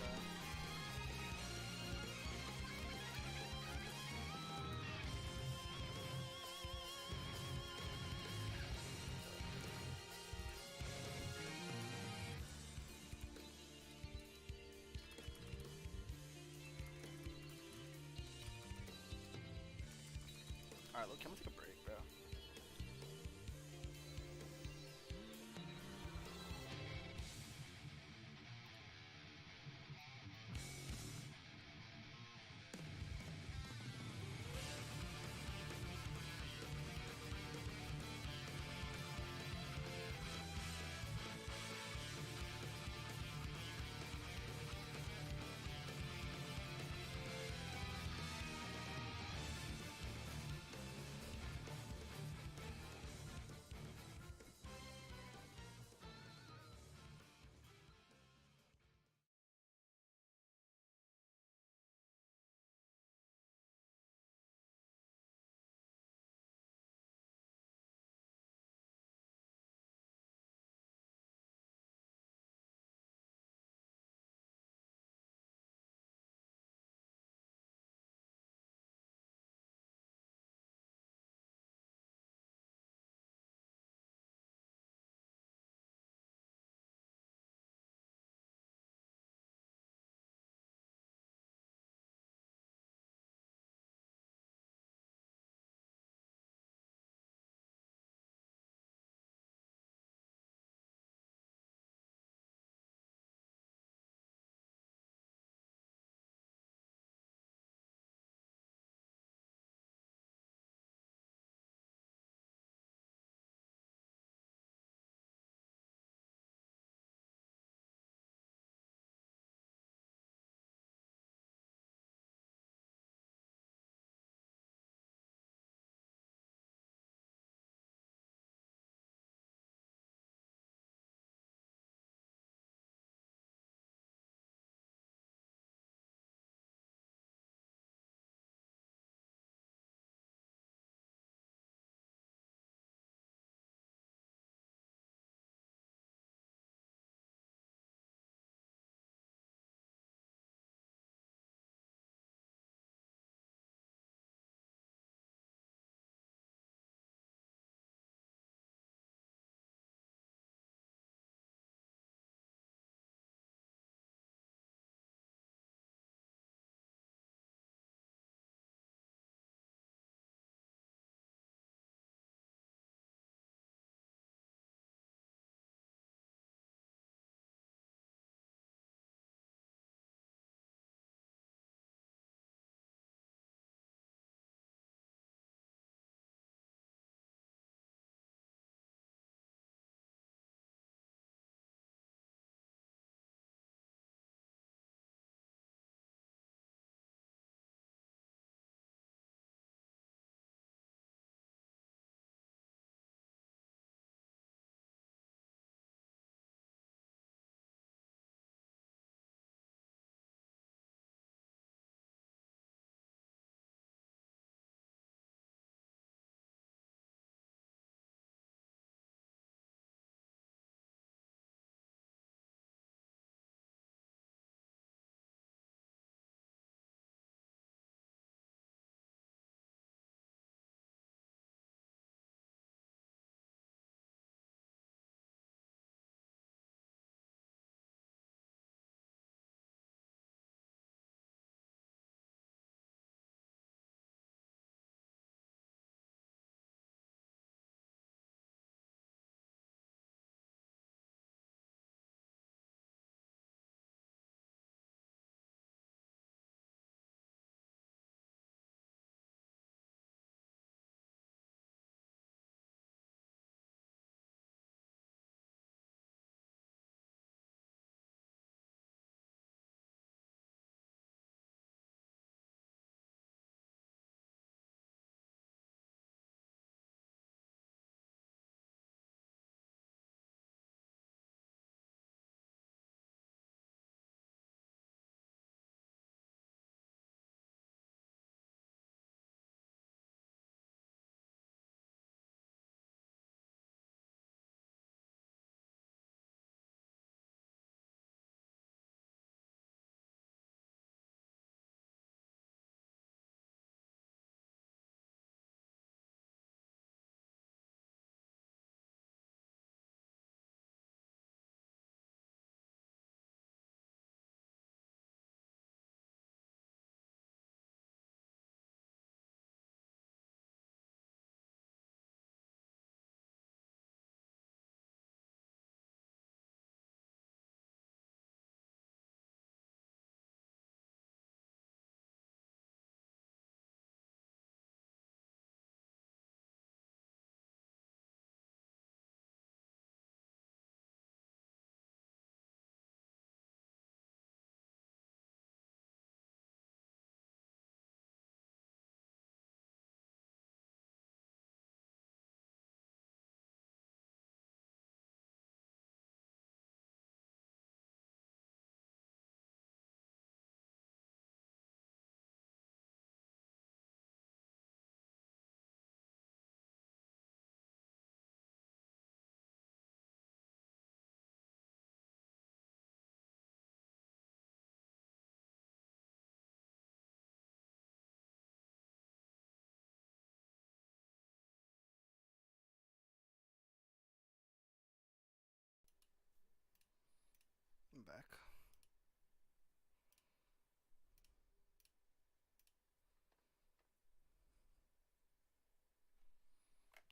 C: Alright, look, I'm gonna take a break, bro.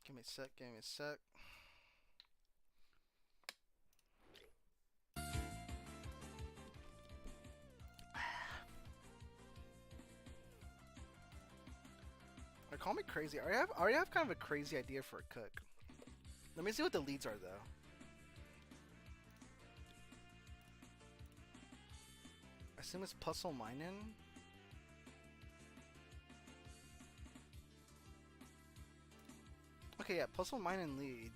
C: Give me a sec, give me a sec. Call me crazy. I already have kind of a crazy idea for a cook. Let me see what the leads are though. I assume it's puzzle mining. Okay, yeah, puzzle mining lead.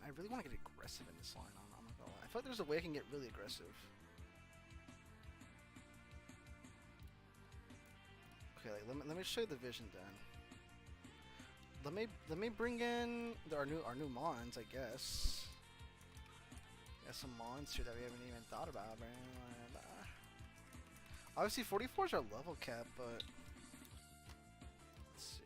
C: I really want to get aggressive in this line. I'm not gonna lie. I feel like there's a way I can get really aggressive. Okay, like, let me show you the vision then. Let me bring in our new mons, I guess. Got some mons here that we haven't even thought about, man. Obviously 44s are level cap, but let's see.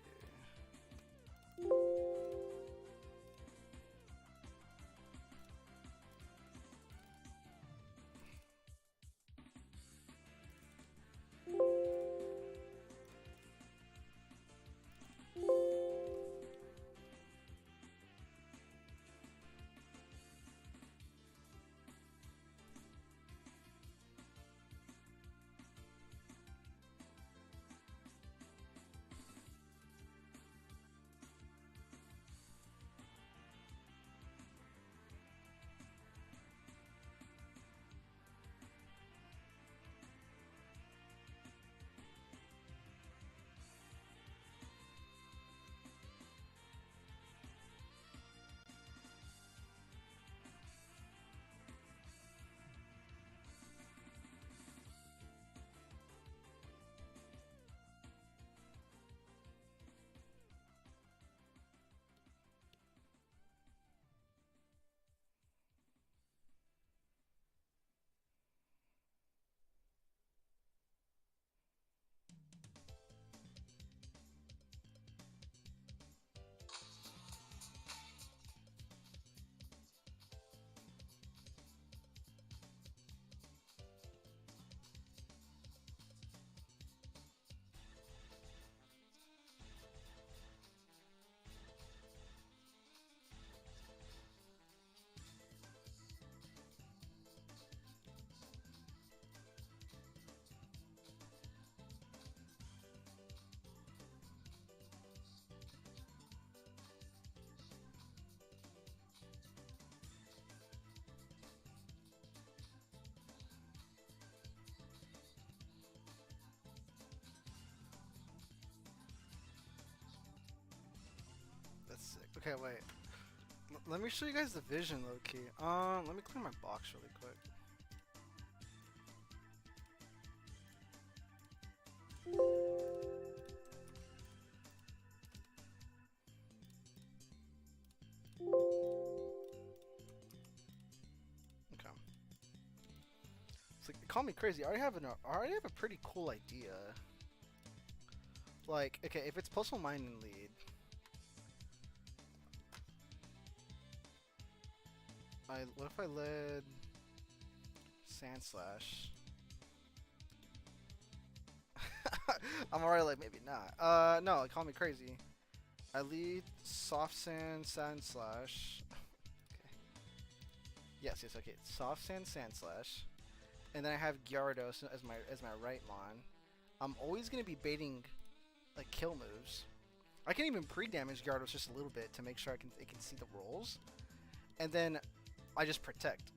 C: That's sick. Okay, wait. Let me show you guys the vision, low key. Let me clear my box really quick. Okay. It's like, call me crazy. I already have a pretty cool idea. Like, okay, if it's puzzle mining lead. What if I led Sand Slash? I'm already like, maybe not. No, like, call me crazy. I lead Soft Sand, Sand Slash. Okay. Yes, okay. Soft Sand, Sand Slash. And then I have Gyarados as my right mon. I'm always gonna be baiting like kill moves. I can even pre-damage Gyarados just a little bit to make sure it can see the rolls. And then I just protect.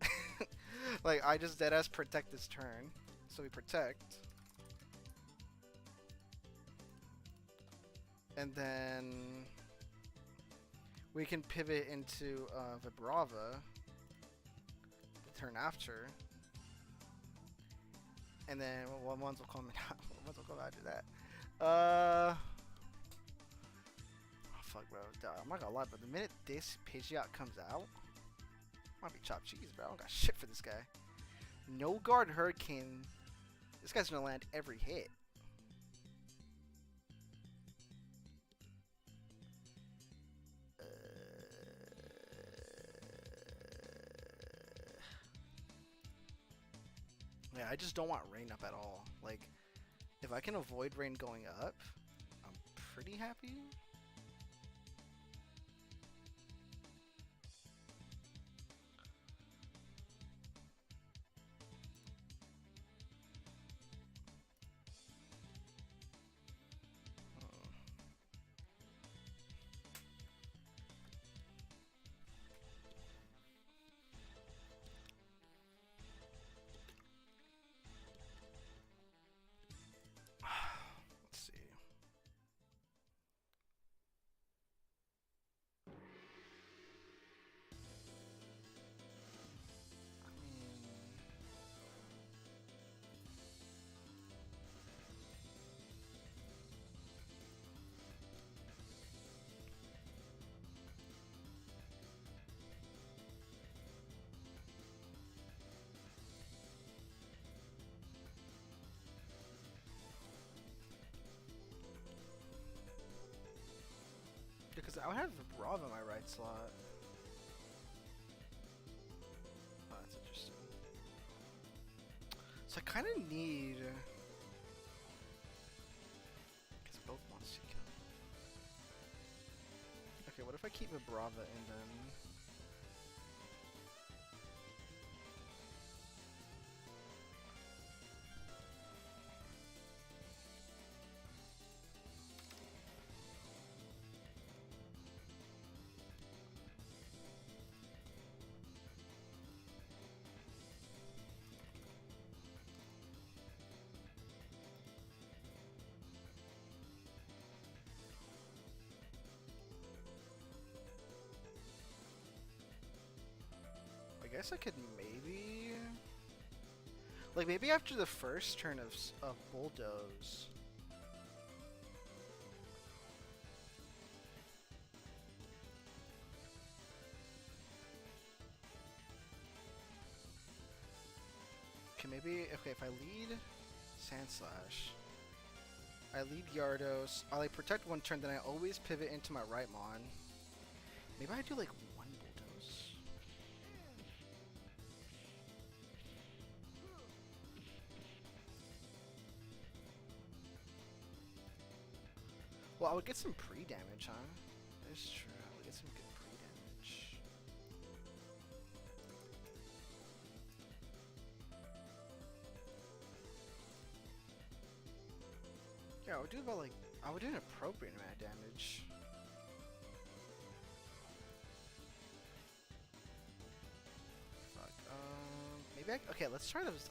C: Like, I just deadass protect this turn. So we protect. And then we can pivot into Vibrava the turn after. And then ones will come ones will come after that. Oh, fuck, bro. I'm not gonna lie, but the minute this Pidgeot comes out, might be chopped cheese, bro. I don't got shit for this guy. No guard Hurricane. This guy's gonna land every hit. Yeah, I just don't want rain up at all. Like, If I can avoid rain going up, I'm pretty happy. Let's see. Because I would have Bravo in my right slot. Oh, that's interesting. So I kind of need. Because both wants to kill. Okay, what if I keep a Brava and then. I guess I could maybe, like maybe after the first turn of Bulldoze. Okay, maybe if I lead Sand Slash, I lead Yardos, I like protect one turn, then I always pivot into my right Mon. Maybe I do like one Bulldoze. Well, I would get some pre-damage, huh? That's true. I would get some good pre-damage. Yeah, I would do about like, I would do an appropriate amount of damage. Fuck. Maybe I, okay. Let's try those.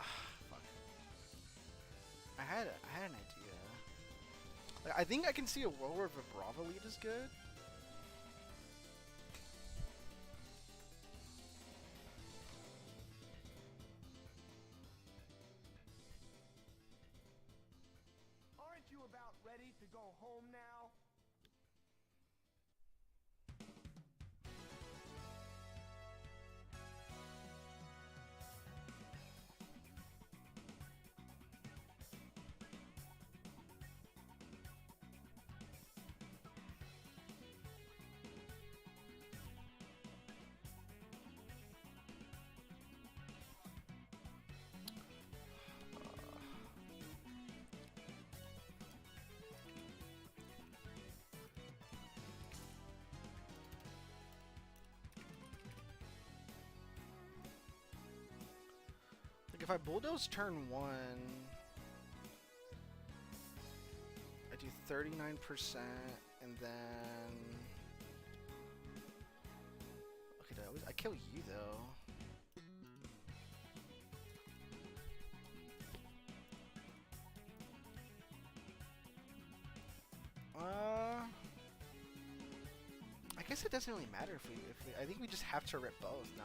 C: Fuck. I had an idea. Like, I think I can see a world where a Brava lead is good.
E: Aren't you about ready to go home now?
C: Like if I bulldoze turn 1, I do 39%, and then okay, I kill you though. I guess it doesn't really matter if we. I think we just have to rip both, no?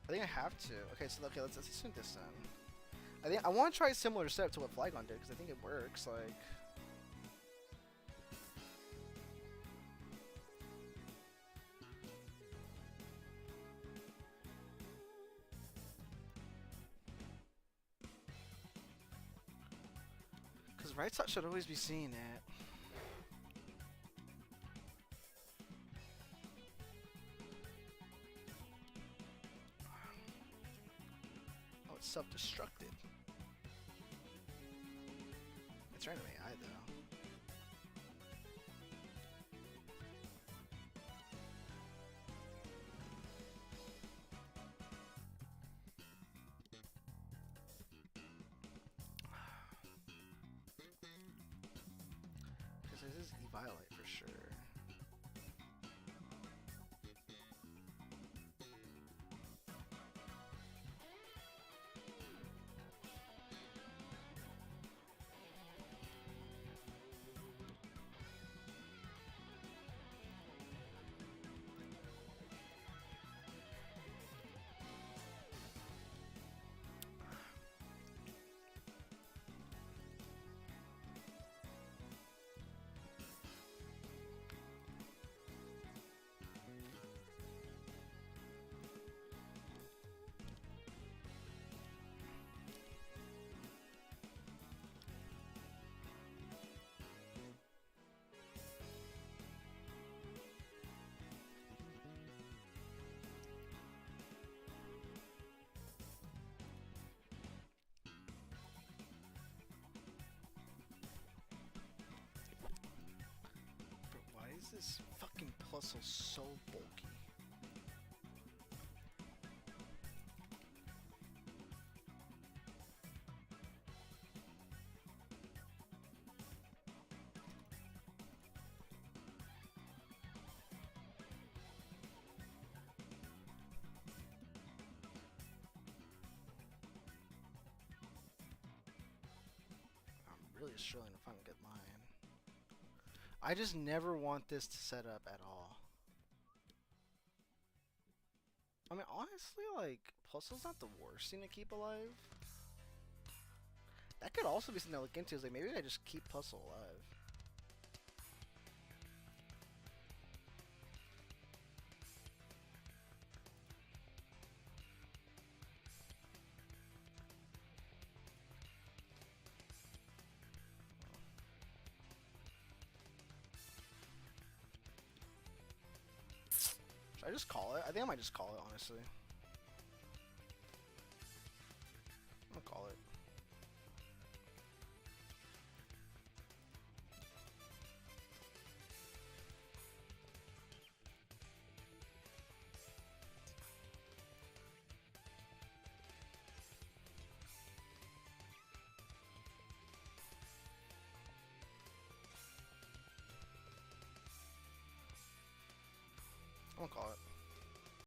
C: I think I have to. Okay, so okay, let's assume this then. I think I want to try a similar setup to what Flygon did because I think it works. Like, because right side should always be seeing it. expected. It's random AI though. Because this is E-Violate for sure. But why is this fucking puzzle so bulky? I'm really struggling to find a good line. I just never want this to set up at all. I mean, honestly, like, puzzle's not the worst thing to keep alive. That could also be something to look into, is like, maybe I just keep puzzle alive. Should I just call it? I think I might just call it, honestly. I'm gonna call it. I'm gonna call it.